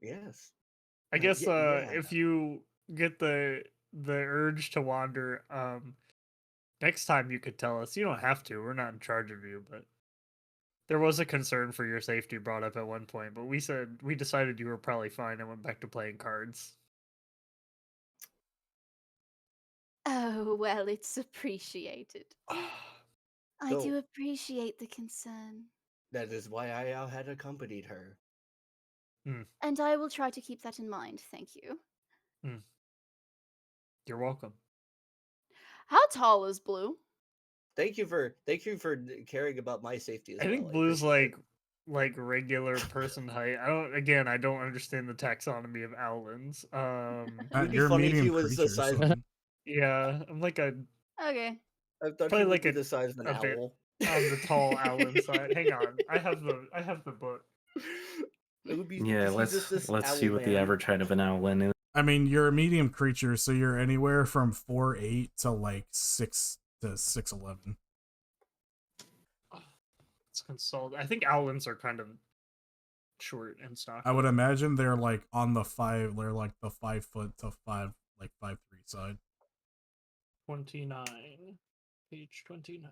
Yes. I guess yeah. if you get the urge to wander, next time you could tell us. You don't have to. We're not in charge of you, but there was a concern for your safety brought up at one point, but we decided you were probably fine and went back to playing cards. Oh, well, it's appreciated. I So- do appreciate the concern. That is why I had accompanied her. And I will try to keep that in mind. Thank you. You're welcome. How tall is Blue? Thank you for caring about my safety as I well. think Blue's appreciate it. like regular person height. I don't understand the taxonomy of owlins. It'd be You're a funny if medium he was the creature, size. son. yeah, I'm like a Okay. I thought probably he would like be the size of an a bit owl. on the tall owlin side. Hang on, I have the book. It would be Yeah, he's just this let's see owl what the man. average height of an owlin is. I mean, you're a medium creature, so you're anywhere from 4'8" to like 6 to 6'11". Let's consult. I think owlins are kind of short and stocky. I would imagine they're like on the 5. They're like the 5 foot to 5'3" side. 29. Page 29.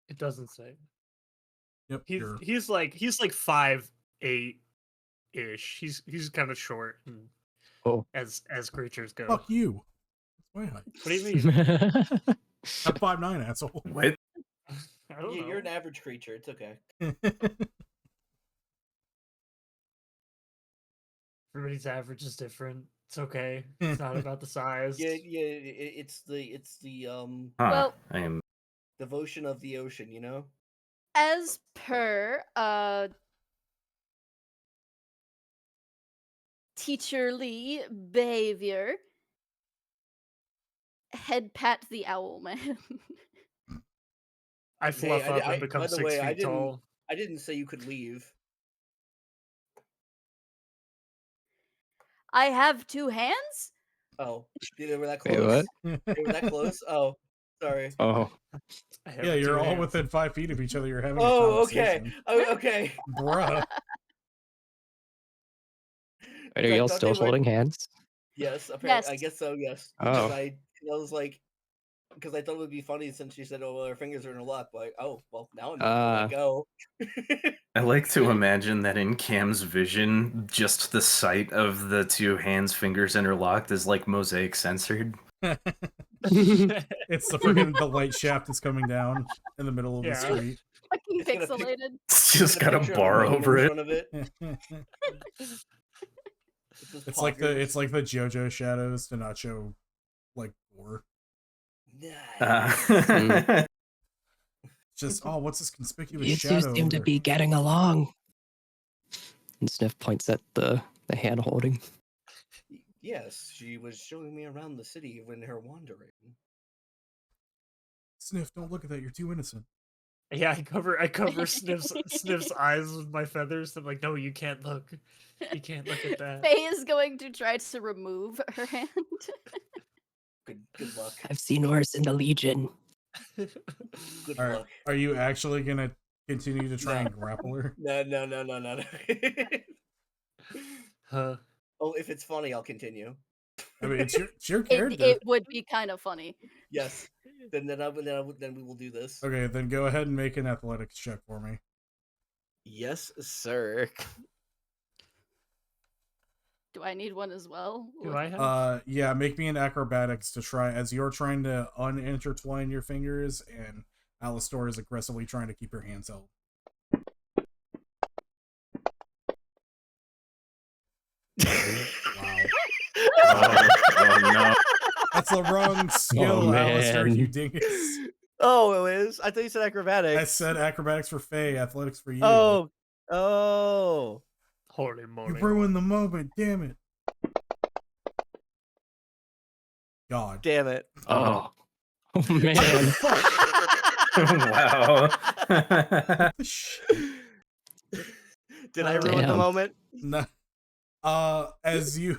It doesn't say. Yep. He's like 5'8" ish. He's kind of short and Oh. as creatures go. Fuck you. That's my height. What do you mean? I'm 5'9", asshole. What? I don't know. You're an average creature. It's okay. Everybody's average is different. It's okay. It's not about the size. Yeah. It's the Well- I am. devotion of the ocean. You know. As per teacherly behavior, head pat the owl man. I fluff Hey, up and become by the 6 way, feet tall. I didn't say you could leave. I have 2 hands? Oh, they were that Wait, close. what? They were that close. Oh, sorry. Oh, I have Yeah, you're 2 all hands. within 5 feet of each other. You're having a Oh, okay. conversation. Oh, okay. Bruh. wait, are I y'all thought still they were- holding hands? Yes, apparently. I Yes. guess so. Yes. Oh. Because I was like, because I thought it would be funny since she said, "Oh, well, her fingers are in a lock." Like, oh, well, now I'm gonna let go. I like to imagine that in Cam's vision, just the sight of the two hands' fingers interlocked is like mosaic censored. It's the light shaft is coming down in the middle of the Yeah. street. Fucking It's gonna pick- pixelated. It's just got a picture of bar name over in it. front of it. Just It's like the poggers. JoJo shadows to not show like gore. Nice. Just what's this conspicuous You two shadow? seem to over be getting along. And Sniff points at the hand holding. Yes, she was showing me around the city when her wandering. Sniff, don't look at that. You're too innocent. Yeah, I cover Sniff's eyes with my feathers. I'm like, no, you can't look. You can't look at that. Faye is going to try to remove her hand. Good luck. I've seen worse in the Legion. Good All right, luck. are you actually gonna continue to try and grapple her? No. Huh. Oh, if it's funny, I'll continue. I mean, it's your character. It would be kind of funny. Yes. Then we will do this. Okay, then go ahead and make an athletics check for me. Yes, sir. Do I need one as well? Do I have? Yeah, make me an acrobatics to try as you're trying to unintertwine your fingers, and Alistor is aggressively trying to keep your hands held. Wow. Oh no. That's the wrong skill, Alistair, man. you dingus. Oh, it is? I thought you said acrobatics. I said acrobatics for Faye, athletics for you. Oh. Holy You moly. ruined the moment, damn it. God. Damn it. Oh, man. Wow. What the shit? Did I ruin the Damn. moment? No. As you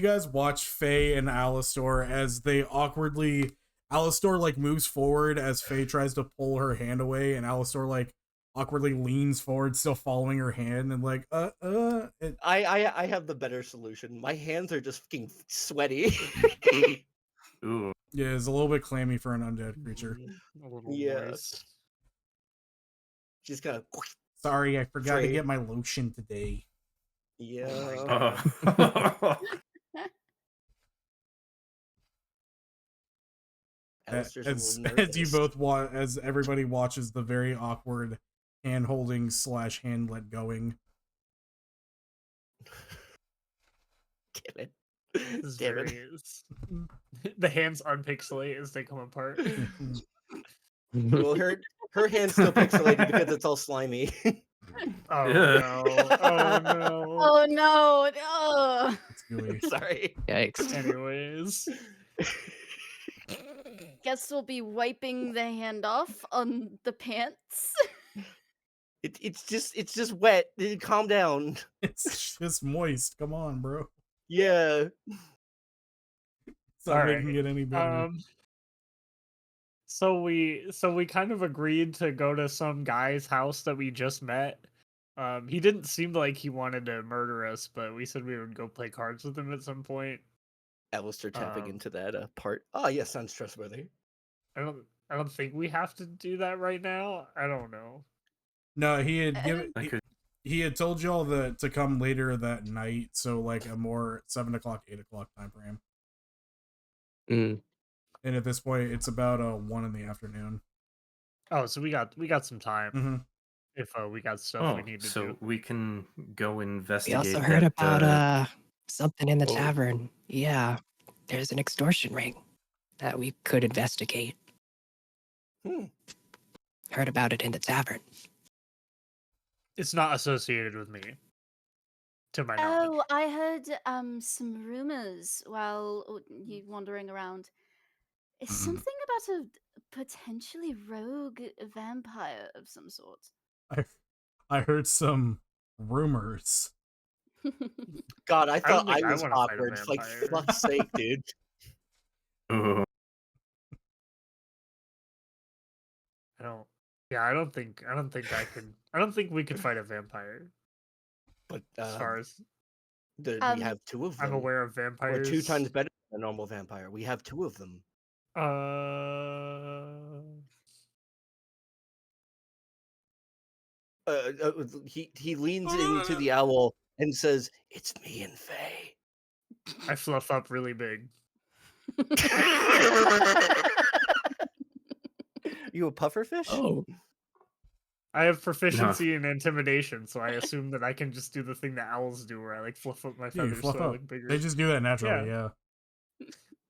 guys watch Faye and Alistor as they awkwardly, Alistor like moves forward as Faye tries to pull her hand away, and Alistor like awkwardly leans forward, still following her hand, and like I have the better solution. My hands are just fucking sweaty. Ooh. yeah, it's a little bit clammy for an undead creature. A little Yeah. moist. Just kind of Sorry, I forgot to Trade. get my lotion today. yeah. Oh. Alistair's a As little as you nervous. both as everybody watches the very awkward hand holding / hand let going. Damn it. This is Damn it. very. The hands unpixelate as they come apart. Well, her hand's still pixelated because it's all slimy. Oh Yeah. no! Oh no! Oh no! Oh. It's gooey. Sorry. Yikes. Anyways, Guess we'll be wiping the hand off on the pants. It's just wet. Calm down. It's just moist. Come on, bro. Yeah. It's not Alright, making it any better. so we kind of agreed to go to some guy's house that we just met. He didn't seem like he wanted to murder us, but we said we would go play cards with him at some point. Alistair tapping Um, into that part. Oh, yes, sounds trustworthy. I don't think we have to do that right now. I don't know. No, he had given. I could. He had told y'all that to come later that night, so like a more 7 o'clock, 8 o'clock time frame. Mm. And at this point, it's about 1 in the afternoon. Oh, so we got some time Mm-hmm. if we got stuff Oh, we need to so do. we can go We investigate. also heard that, about something in the oh. tavern. Yeah, there's an extortion ring that we could investigate. Hmm. Heard about it in the tavern. It's not associated with me, to my knowledge. Oh, I heard some rumors while you wandering around. It's Mhm. something about a potentially rogue vampire of some sort. I heard some rumors. God, I thought don't think I I was wanna fight a awkward. Like, vampire. fuck's sake, dude. Ooh. I don't think I could. I don't think we could fight a vampire. But As far as we have two of them. I'm aware of We're vampires. 2 times better than a normal vampire. We have 2 of them. Uh, he leans No. into the owl and says, "It's me and Faye." I fluff up really big. You a pufferfish? Oh, I have No. proficiency in intimidation, so I assume that I can just do the thing that owls do, where I like fluff up my Yeah, you feathers fluff so I up. look bigger. They just do that naturally, yeah.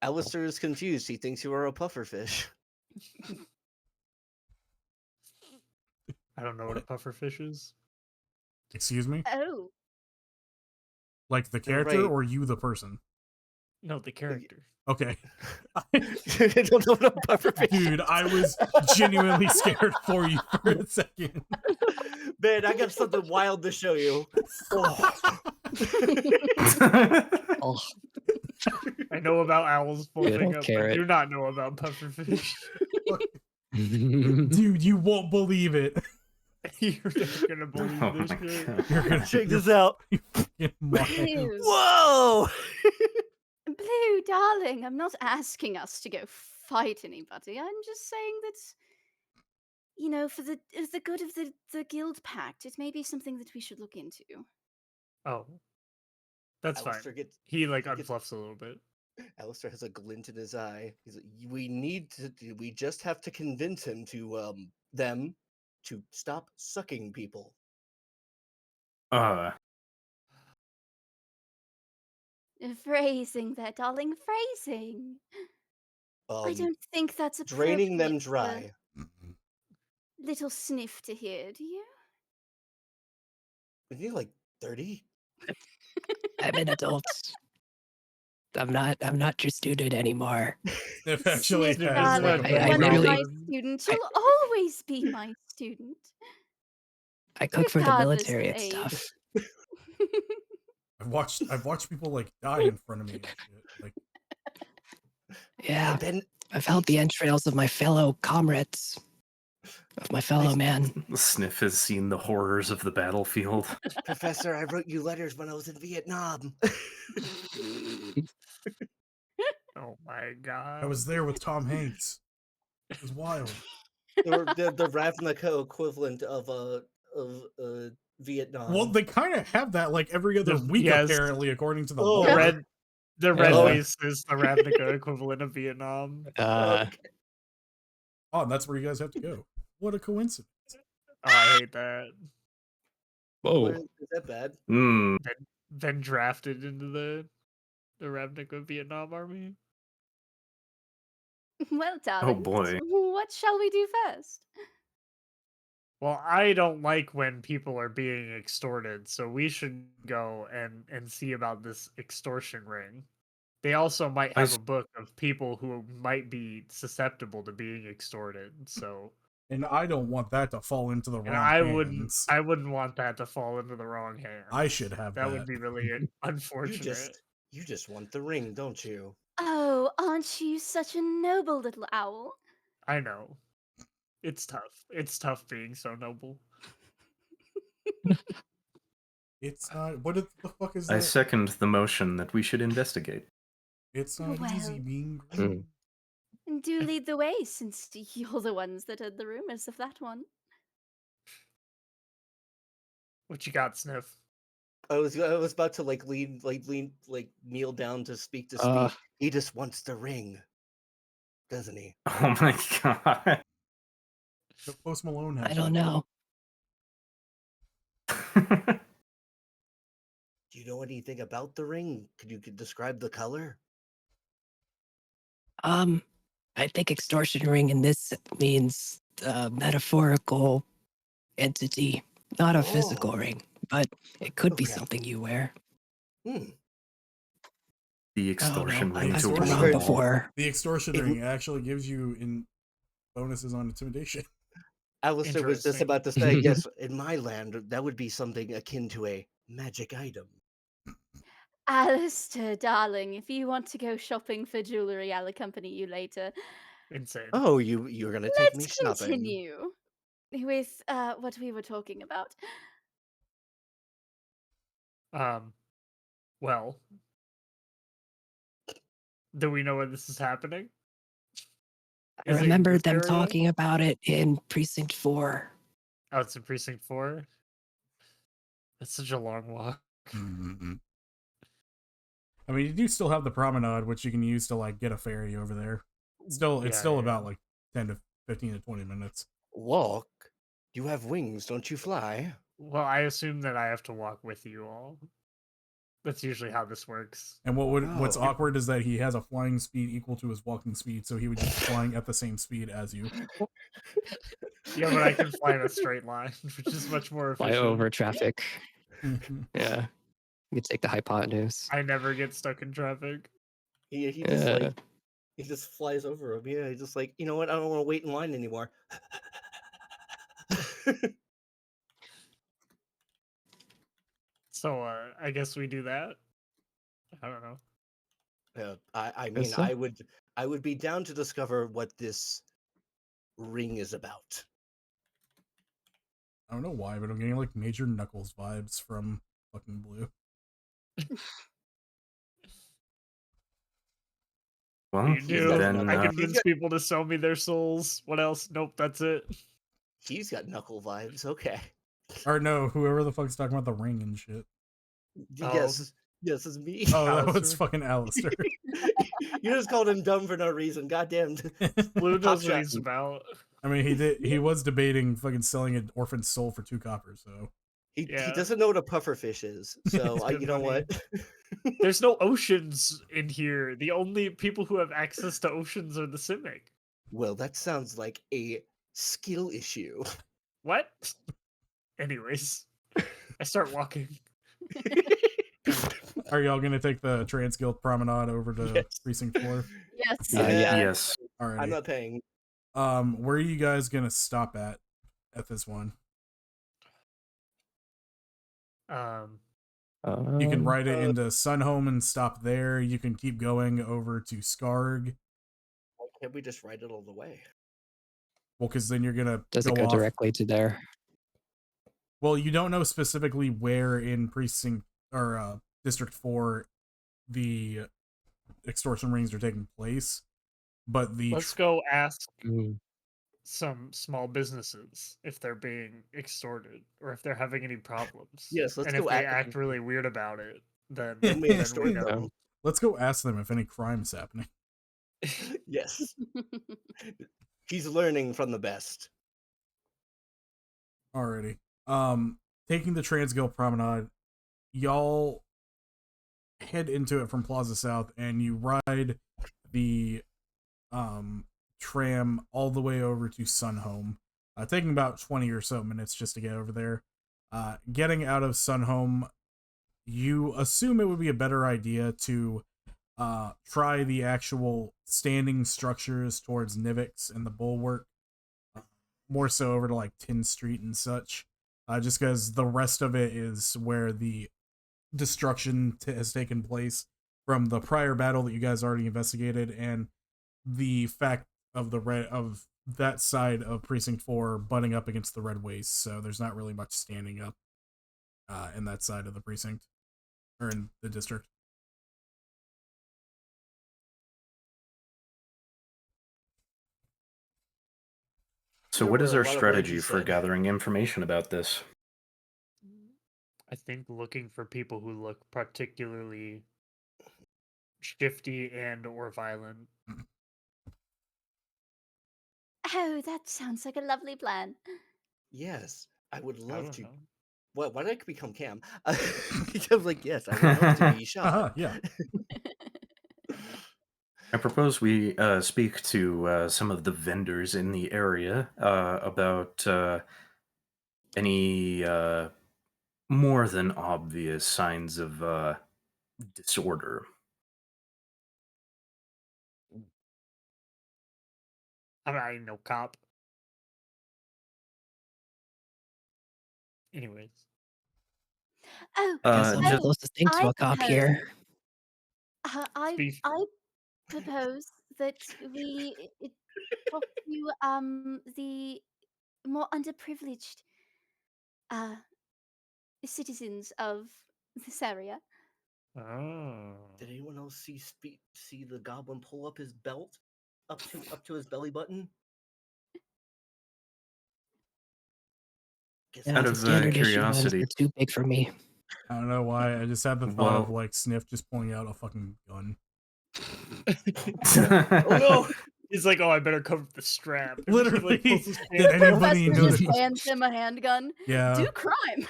Alistair is confused. He thinks you are a pufferfish. I don't know what a What? pufferfish is. Excuse me? Oh, Like the character Right. or you, the person? No, the character. Okay. I don't know what a pufferfish Dude, I was genuinely scared for you for a second. Man, I got something wild to show you. Oh. oh, I know about owls Good fluffing old up, but carrot. do not know about pufferfish. Dude, you won't believe it. You're not gonna believe Oh this my shit. God. You're gonna Check you're this out. fucking wild. Blue. Whoa! Blue, darling, I'm not asking us to go fight anybody. I'm just saying that, you know, for the good of the guild pact, it may be something that we should look into. Oh, that's fine. Alistair gets He like he gets- unfluffs a little bit. Alistair has a glint in his eye. He's like, we just have to convince him to them to stop sucking people. Phrasing there, darling, phrasing. I don't think that's Draining them appropriate for dry. Mhm. little sniff to hear, do you? Isn't he like 30? I'm an adult. I'm not your student anymore. Sniff actually Sniff, has like a darling, I when you're literally- my student, you'll always be my student. I cook for the Regardless of military and age. stuff. I've watched people like die in front of me and shit. Like, Yeah, Ben, I've held the entrails of my fellow comrades, of my fellow man. Sniff has seen the horrors of the battlefield. Professor, I wrote you letters when I was in Vietnam. Oh my god. I was there with Tom Hanks. It was wild. Or the Ravnica equivalent of Vietnam. Well, they kind of have that like every other There's- week, yes. apparently, according to the Oh. The lore. red Oh. waste is the Ravnica equivalent of Vietnam. Okay. Oh, and that's where you guys have to go. What a coincidence. Oh, I hate that. What Whoa. is that bad? Mm. Then drafted into the Ravnica Vietnam army. Well, darling, boy. what shall we do first? Well, I don't like when people are being extorted, so we should go and see about this extortion ring. They also might I have s- a book of people who might be susceptible to being extorted. So, And I don't want that to fall into the and wrong I hands. wouldn't want that to fall into the wrong hands. I should have That that. would be really unfortunate. You just want the ring, don't you? Oh, aren't you such a noble little owl? I know. It's tough. It's tough being so noble. It's not. What the fuck is I that? second the motion that we should investigate. It's not easy Well. being green. And do lead the way, since you're the ones that heard the rumors of that one. What you got, Sniff? I was about to lean kneel down to speak to speak. Uh. He just wants the ring, doesn't he? Oh my god. So Post Malone has. I don't know. Do you know anything about the ring? Could you describe the color? I think extortion ring in this means a metaphorical entity, not a physical Oh. ring, but it could be Okay. something you wear. Hmm. The I don't extortion know. ring I've to been ring around the Extortion- ball. before. The extortion It- ring actually gives you in bonuses on intimidation. Alistair was just Interesting. about to say, yes, in my land, that would be something akin to a magic item. Alistair, darling, if you want to go shopping for jewelry, I'll accompany you later. Insane. Oh, you're gonna take me Let's shopping. continue with what we were talking about. Well, do we know where this is happening? I Is it in remember this them area? talking about it in Precinct 4. Oh, it's in Precinct 4? That's such a long walk. Mm-hmm. I mean, you do still have the promenade, which you can use to like get a ferry over there. It's still Yeah. about like 10 to 15 to 20 minutes. Walk? You have wings, don't you fly? Well, I assume that I have to walk with you all. That's usually how this works. And what's Oh. awkward is that he has a flying speed equal to his walking speed, so he would just be flying at the same speed as you. Yeah, but I can fly in a straight line, which is much more Fly efficient. over traffic. Mhm. Yeah. You take the hypotenuse. I never get stuck in traffic. He just like he just flies over him. Yeah, he's just like, you know what? I don't want to wait in line anymore. So I guess we do that. I don't know. I mean, so. I would be down to discover what this ring is about. I don't know why, but I'm getting like major Knuckles vibes from fucking Blue. Well, You He's do. got then I knuckle- convince people to sell me their souls. What else? Nope, that's it. He's got knuckle vibes. Okay. Or no, whoever the fuck's talking about the ring and shit. Oh. Yes, it's me. Oh, that was Alistair. fucking Alistair. You just called him dumb for no reason. Goddamn. Blue Top knows what shot. he's about. I mean, he was debating fucking selling an orphan soul for 2 coppers, so. He Yeah. doesn't know what a pufferfish is. So It's good you know money. what? There's no oceans in here. The only people who have access to oceans are the Simic. Well, that sounds like a skill issue. What? Anyways, I start walking. Are y'all gonna take the Transguild Promenade over to Yes. Precinct 4? Yes. Yeah. yes. Alrighty. I'm not paying. Where are you guys gonna stop at this one? You can ride it into Sunhome and stop there. You can keep going over to Skarg. Why can't we just ride it all the way? Well, because then you're gonna Does it go off. directly to there? Well, you don't know specifically where in Precinct or District 4 the extortion rings are taking place, but Let's go ask Mm. some small businesses if they're being extorted or if they're having any problems. Yes, let's and go if they ask- act really weird about it, then, Then we then we extort know. them. let's go ask them if any crime's happening. Yes. He's learning from the best. Alrighty. Taking the Transguild Promenade, y'all head into it from Plaza South and you ride the tram all the way over to Sunhome, taking about 20 or so minutes just to get over there. Getting out of Sunhome, you assume it would be a better idea to try the actual standing structures towards Nivix and the Bulwark, more so over to like 10th Street and such, just because the rest of it is where the destruction has taken place from the prior battle that you guys already investigated, and the fact of that side of Precinct 4 butting up against the Red Waste, so there's not really much standing up in that side of the precinct, or in the district. So, There what were is a our lot of words strategy you for said. gathering information about this? I think looking for people who look particularly shifty and or violent. Oh, that sounds like a lovely plan. Yes, I would I love don't to. know. Why did I become Cam? I was like, yes, I would love to be shot. Yeah. I propose we speak to some of the vendors in the area about any more than obvious signs of disorder. I ain't no cop. Anyways. Oh, I guess I'm the just- closest thing to I a cop propose- here. Beef. I propose that we talk to the more underprivileged citizens of this area. Oh. Did anyone else see the goblin pull up his belt up to his belly button. Guess Yeah, Out it's a of standard issue ones. curiosity, They're too big for me. I don't know why. I just had the thought of well, like Sniff just pulling out a fucking gun. oh no! He's like, oh, I better cover the strap. And he, Literally, like, pulls his did pants up. anybody Professor just notice? hands him a handgun. Yeah, Do crime. he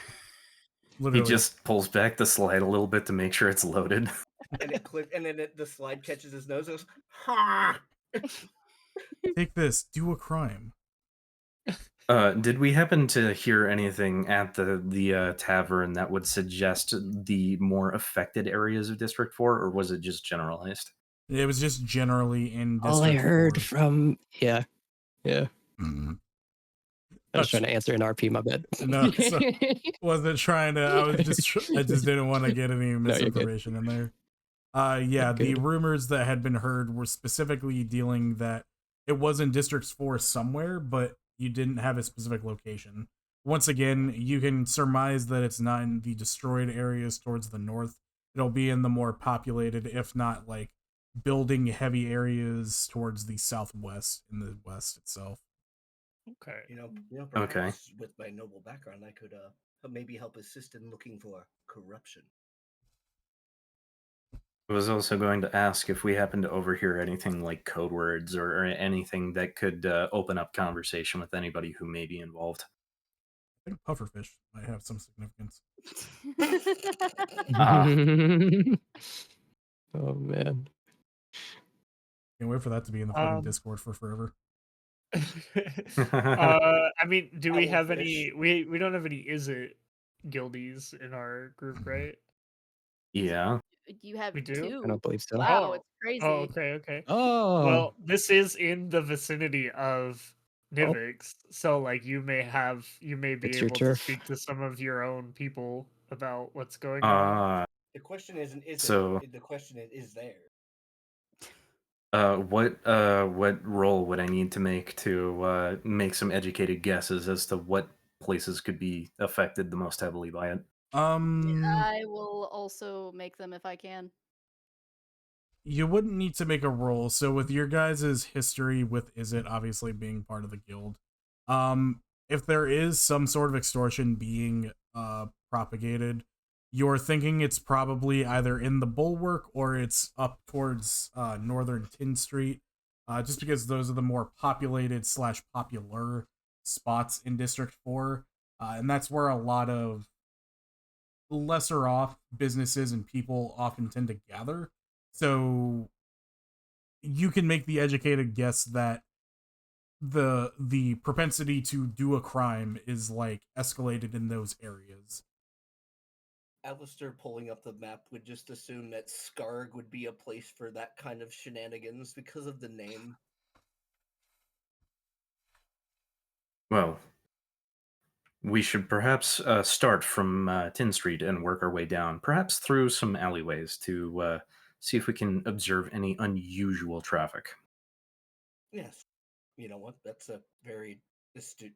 literally. just pulls back the slide a little bit to make sure it's loaded. And it click, and then the slide catches his nose. And goes, ha! Take this. Do a crime. Did we happen to hear anything at the tavern that would suggest the more affected areas of District 4, or was it just generalized? It was just generally in All I District heard 4. from yeah. Mhm. I was trying to answer an RP, my bad. No, so wasn't trying to. I just didn't want to get any you're good. misinformation in there. Yeah, the Good. rumors that had been heard were specifically dealing that it was in District 4 somewhere, but you didn't have a specific location. Once again, you can surmise that it's not in the destroyed areas towards the north. It'll be in the more populated, if not like building heavy areas towards the southwest in the west itself. Okay. Perhaps with my noble background, I could maybe help assist in looking for corruption. I was also going to ask if we happen to overhear anything like code words or anything that could open up conversation with anybody who may be involved. I think pufferfish might have some significance. Oh man. Can't wait for that to be in the fucking Discord for forever. I mean, do we have Owlfish. any? We don't have any. Is it guildies in our group, right? Yeah. You have We do? two. I don't believe so. Wow, Oh. it's crazy. Oh, okay. Oh. Well, this is in the vicinity of Nivix, so like you may be It's your able to turf. speak to some of your own people about what's going on. The question isn't is So- it. The question is there. What role would I need to make to make some educated guesses as to what places could be affected the most heavily by it? I will also make them if I can. You wouldn't need to make a roll. So with your guys' history with Is It obviously being part of the guild, if there is some sort of extortion being propagated, you're thinking it's probably either in the Bulwark or it's up towards northern Tin Street, just because those are the more populated / popular spots in District 4, and that's where a lot of lesser off businesses and people often tend to gather. So you can make the educated guess that the propensity to do a crime is like escalated in those areas. Alistair pulling up the map would just assume that Skarg would be a place for that kind of shenanigans because of the name. Well, we should perhaps start from Tin Street and work our way down, perhaps through some alleyways to see if we can observe any unusual traffic. Yes. You know what? That's a very astute,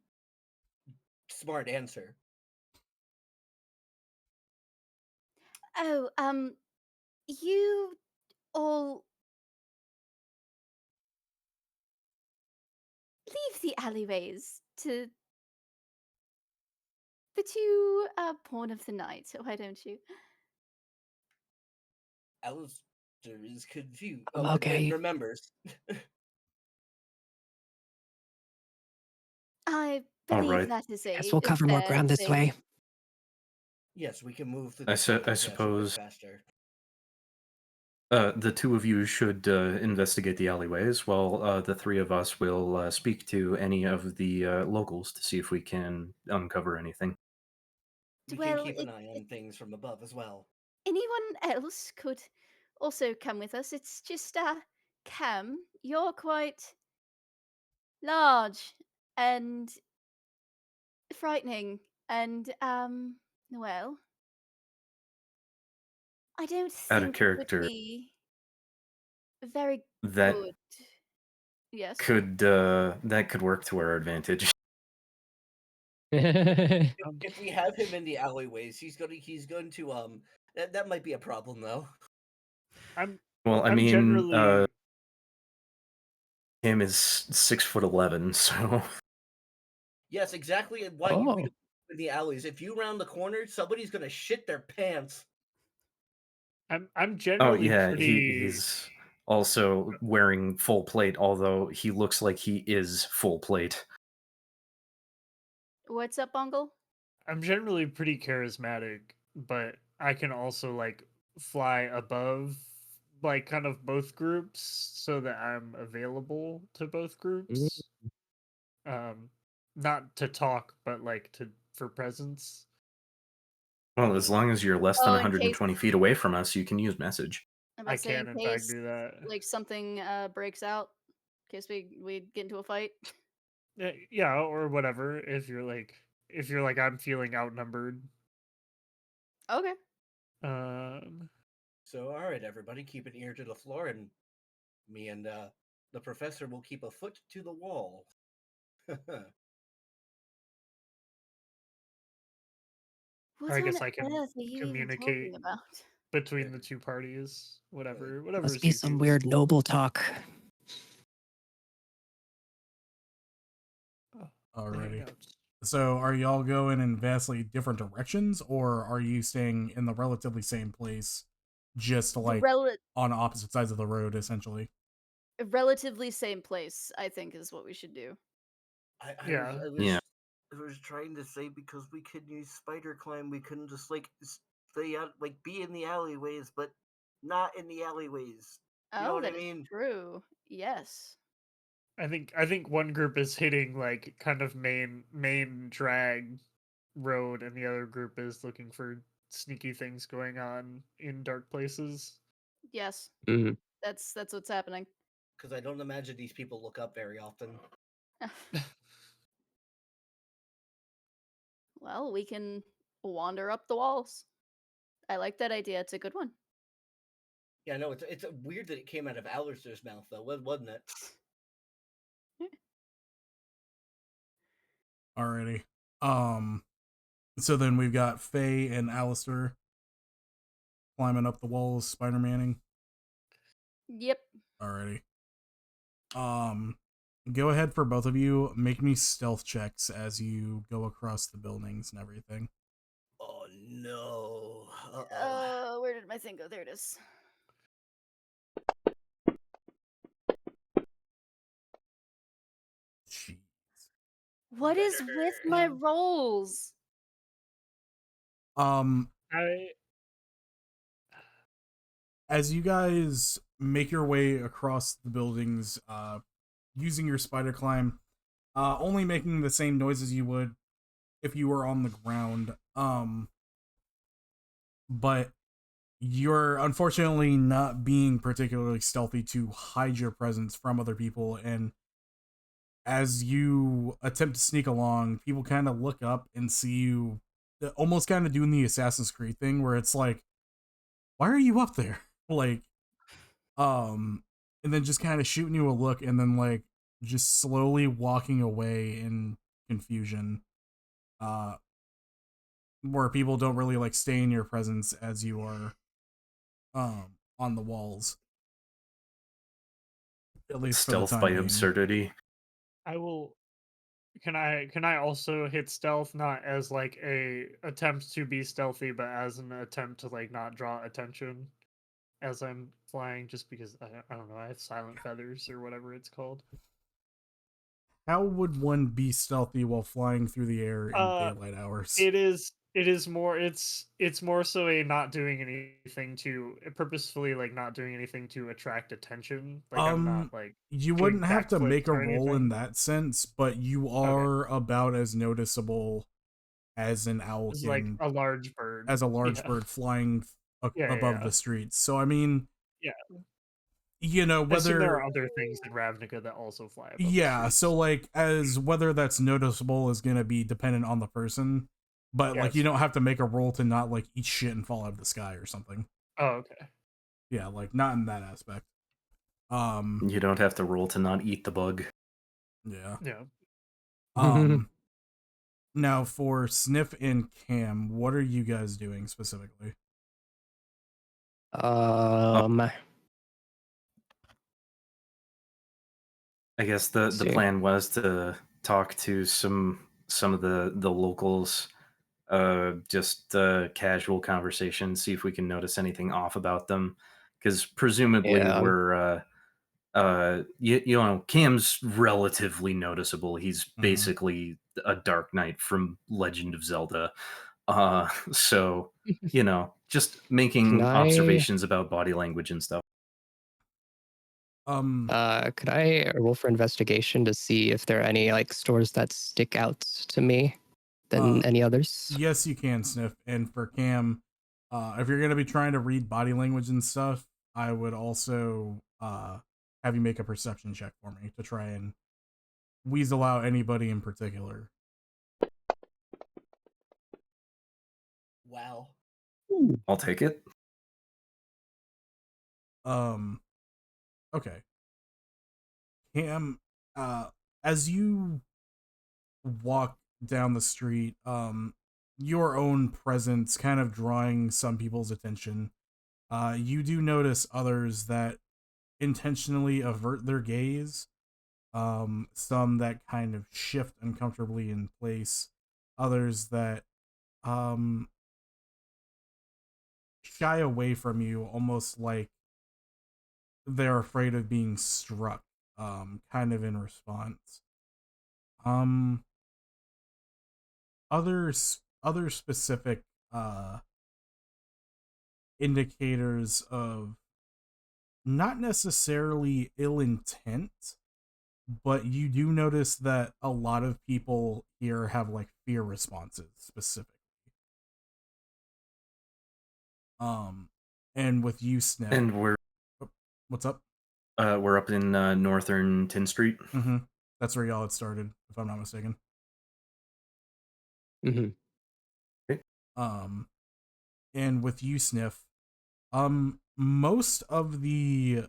smart answer. Oh, you all leave the alleyways to the two pawn of the night, why don't you? Alistair is confused. I'm Oh, okay. Remembers. I All believe right. that is a Guess we'll cover more fair ground this thing. way. Yes, we can move through I the traffic jams a bit suppose- faster. The two of you should investigate the alleyways, while the three of us will speak to any of the locals to see if we can uncover anything. We Well, can keep an if- eye on things from above as well. Anyone else could also come with us. It's just Cam, you're quite large and frightening and well, I don't Out of think it character. would be very That good. Yes. that could work to our advantage. If we have him in the alleyways, he's going to that might be a problem though. I'm Well, I I'm mean, generally Him is 6'11", so Yes, exactly why you Oh, read in the alleys. If you round the corner, somebody's gonna shit their pants. I'm oh generally yeah, pretty he's also wearing full plate, although he looks like he is full plate. What's up, Bungle? I'm generally pretty charismatic, but I can also like fly above like kind of both groups so that I'm available to both mm, groups. Um not to talk, but like to for presence. Well, as long as you're less than Oh, in case 120 feet away from us, you can use message. I'm I about to say in can in fact case do that. like something breaks out, in case we get into a fight. Yeah, or whatever if you're like I'm feeling outnumbered. Okay. Um So, all right, everybody, keep an ear to the floor, and me and the professor will keep a foot to the wall. What or I on guess I can earth are you even communicate talking about? between the two parties. Whatever must is be some easiest. weird noble talk. Oh, the Alrighty. hangouts. So, are y'all going in vastly different directions, or are you staying in the relatively same place, just The like on opposite sides of the road, essentially? relatively same place, I think, is what we should do. I was Yeah. I was Yeah. I was trying to say because we could use spider climb, we couldn't just like stay out, like be in the alleyways, but not in the alleyways. You know Oh, what I that is mean? true. Yes. I think one group is hitting like kind of main drag road and the other group is looking for sneaky things going on in dark places. Yes. Mhm. That's what's happening. Because I don't imagine these people look up very often. Well, we can wander up the walls. I like that idea. It's a good one. Yeah, no, it's weird that it came out of Alistair's mouth though, wasn't it? Alrighty. Um, so then we've got Faye and Alistair climbing up the walls, Spider-Manning. Yep. Alrighty. Go ahead for both of you. Make me stealth checks as you go across the buildings and everything. Oh no. Uh-oh. Where did my thing go? There it is. Jeez. What is with my rolls? Um, I as you guys make your way across the buildings, using your spider climb, only making the same noises you would if you were on the ground. But you're unfortunately not being particularly stealthy to hide your presence from other people, and as you attempt to sneak along, people kind of look up and see you, almost kind of doing the Assassin's Creed thing where it's like, why are you up there? Like, and then just kind of shooting you a look and then like just slowly walking away in confusion. Uh, where people don't really like stay in your presence as you are on the walls, at least for the Stealth time by being. absurdity. I will can I also hit stealth not as like a attempt to be stealthy but as an attempt to like not draw attention as I'm flying just because I don't know, I have silent feathers or whatever it's called. How would one be stealthy while flying through the air in Uh daylight hours? it is more it's more so a not doing anything to purposefully like not doing anything to attract attention. Like I'm not like You doing wouldn't have to make backflips a or roll in anything. that sense, but you Okay. are about as noticeable as an owl It's like can, a large bird. as a large Yeah. bird flying Yeah, yeah, above yeah. the streets. So I mean, Yeah. you know, I assume there are whether, other things in Ravnica that also fly above the yeah, so streets. like as whether that's noticeable is going to be dependent on the person, but Yeah, like it's you don't fair. have to make a roll to not like eat shit and fall out of the sky or something. Oh, okay. Yeah, like not in that aspect. Um You don't have to roll to not eat the bug. yeah. Yeah. Um Now for Sniff and Cam, what are you guys doing specifically? Uh, um, I guess the See. plan was to talk to some of the locals, just casual conversation, see if we can notice anything off about them, because presumably Yeah. we're you know, Cam's relatively noticeable. He's basically a Dark Knight from Legend of Zelda. So you know, just Can making I observations about body language and stuff. could I roll for investigation to see if there are any like stores that stick out to me than any others? Yes, you can, Sniff. And for Cam, if you're gonna be trying to read body language and stuff, I would also have you make a perception check for me to try and weasel out anybody in particular. Wow. I'll take it. Okay. Cam, as you walk down the street, your own presence kind of drawing some people's attention. You do notice others that intentionally avert their gaze, some that kind of shift uncomfortably in place, others that um, shy away from you almost like they're afraid of being struck, kind of in response. Um, other specific indicators of not necessarily ill intent, but you do notice that a lot of people here have like fear responses specifically. And with you, Sniff, And what's up? we're up in northern 10th Street. Mm-hmm. That's where y'all had started, if I'm not mistaken. Mm-hmm. And with you, Sniff, most of the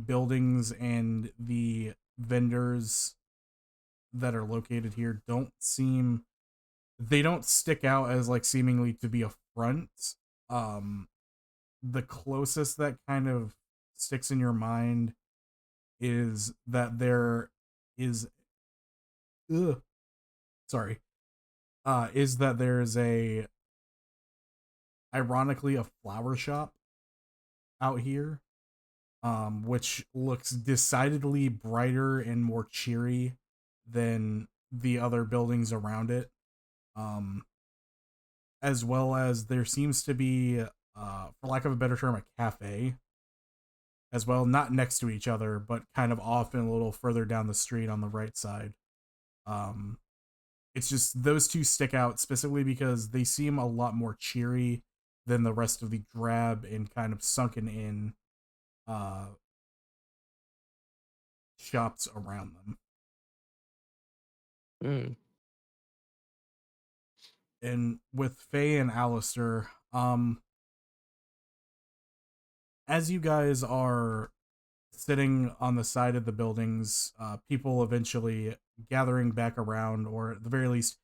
buildings and the vendors that are located here they don't stick out as like seemingly to be a front. The closest that kind of sticks in your mind is that there is ugh, sorry is that there's a ironically a flower shop out here, which looks decidedly brighter and more cheery than the other buildings around it. Um, as well as there seems to be, for lack of a better term, a cafe as well, not next to each other, but kind of off and a little further down the street on the right side. Um, it's just those two stick out specifically because they seem a lot more cheery than the rest of the drab and kind of sunken in shops around them. Mm. And with Faye and Alistair, as you guys are sitting on the side of the buildings, people eventually gathering back around, or at the very least,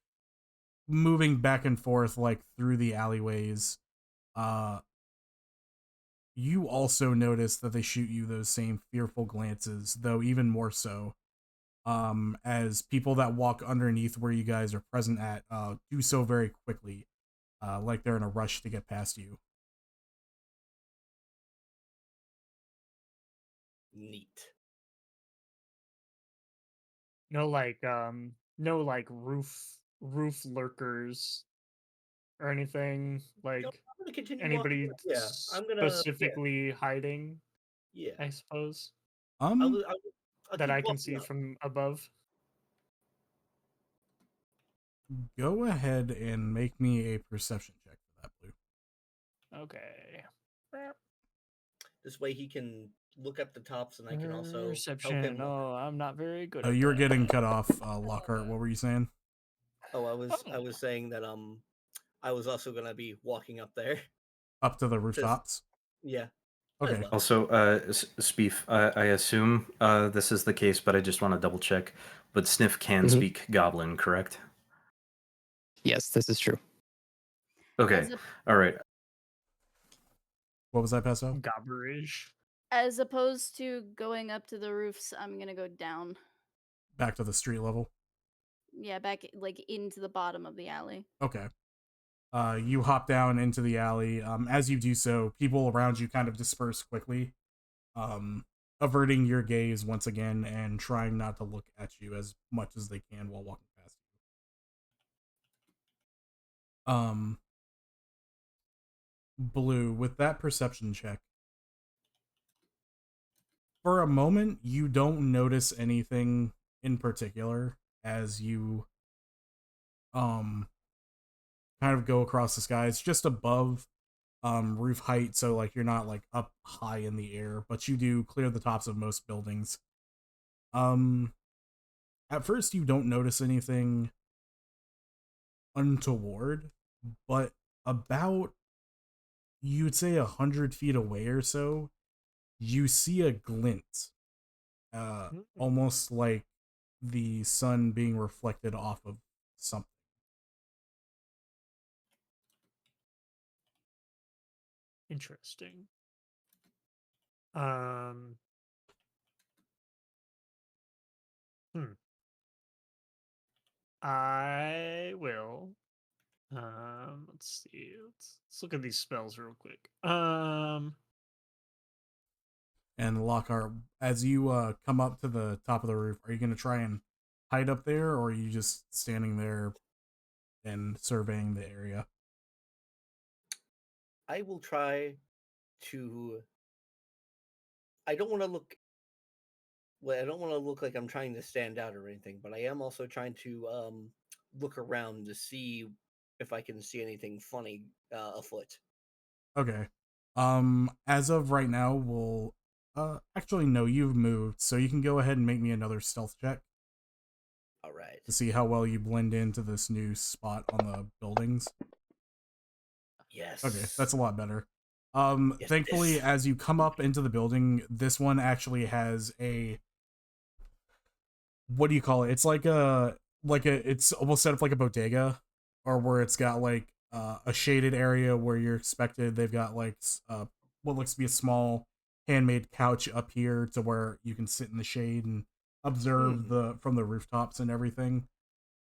moving back and forth like through the alleyways. You also notice that they shoot you those same fearful glances, though even more so. As people that walk underneath where you guys are present at do so very quickly, like they're in a rush to get past you. Neat. No like roof lurkers or anything No, like I'm gonna continue walking. anybody Yeah, I'm gonna. Yeah, specifically hiding, yeah. I suppose, Um, I'll that keep I can walking see up. from above. go ahead and make me a perception check for that, Blue. Okay. This way he can look up the tops, and I can also help Perception. him. Oh, I'm not very good Oh, at you were that. getting cut off, Lockhart. What were you saying? Oh, I was saying that I was also gonna be walking up there. Up to the To rooftops? yeah, as Okay. well. Also, Spief, I assume this is the case, but I just want to double check. But Sniff can Mhm. speak Goblin, correct? Yes, this is true. Okay. As a All right. What was that, Pesto? Gobberish. As opposed to going up to the roofs, I'm gonna go down. Back to the street level. Yeah, back like into the bottom of the alley. Okay. You hop down into the alley. As you do so, people around you kind of disperse quickly, averting your gaze once again and trying not to look at you as much as they can while walking past you. Blue, with that perception check, for a moment, you don't notice anything in particular as you kind of go across the sky. It's just above roof height, so like you're not like up high in the air, but you do clear the tops of most buildings. At first you don't notice anything untoward, but about, you'd say 100 feet away or so, you see a glint, almost like the sun being reflected off of something. Interesting. I will. Let's see. Let's look at these spells real quick. And Lockhart, as you come up to the top of the roof, are you going to try and hide up there, or are you just standing there and surveying the area? I will try to. I don't want to look. Well, I don't want to look like I'm trying to stand out or anything, but I am also trying to look around to see if I can see anything funny afoot. Okay. As of right now, we'll actually no, you've moved, so you can go ahead and make me another stealth check All right. to see how well you blend into this new spot on the buildings. Yes. Okay, that's a lot better. Yes, Thankfully, yes. as you come up into the building, this one actually has a, what do you call it? It's like it's almost set up like a bodega, or where it's got like a shaded area where you're expected. They've got like what looks to be a small handmade couch up here to where you can sit in the shade and observe the from the rooftops and everything.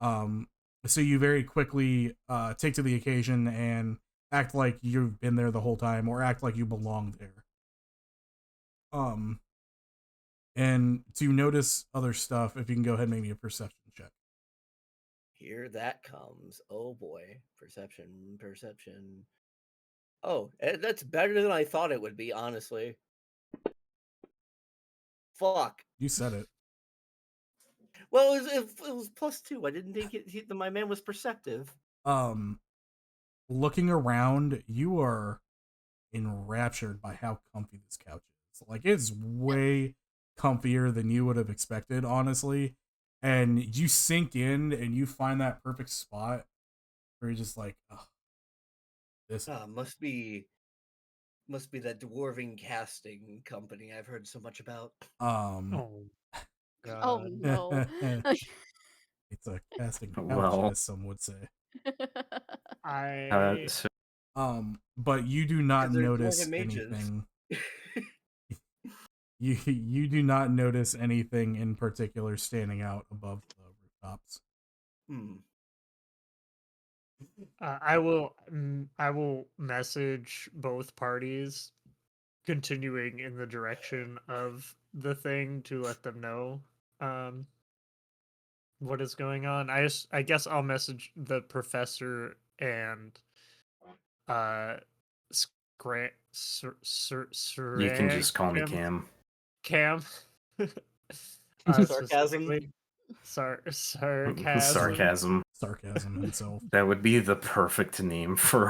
So you very quickly take to the occasion and act like you've been there the whole time, or act like you belong there. And to notice other stuff, if you can go ahead and make me a perception check. Here that comes. Oh boy. Perception. Oh, that's better than I thought it would be, honestly. Fuck. You said it. Well, it was +2. I didn't think my man was perceptive. Looking around, you are enraptured by how comfy this couch is. Like, it's way comfier than you would have expected, honestly. And you sink in and you find that perfect spot where you're just like, oh, this Must be that dwarven casting company I've heard so much about. Oh God. Oh no. It's a casting couch, Well, as some would say. so But you do not 'Cause they're notice dwarven mages. anything. You do not notice anything in particular standing out above the rooftops. I will message both parties, continuing in the direction of the thing to let them know what is going on. I guess I'll message the professor and you can just call me Cam. Cam. Sarcasm. Specifically. Sarcasm. Sarcasm. Sarcasm himself. That would be the perfect name for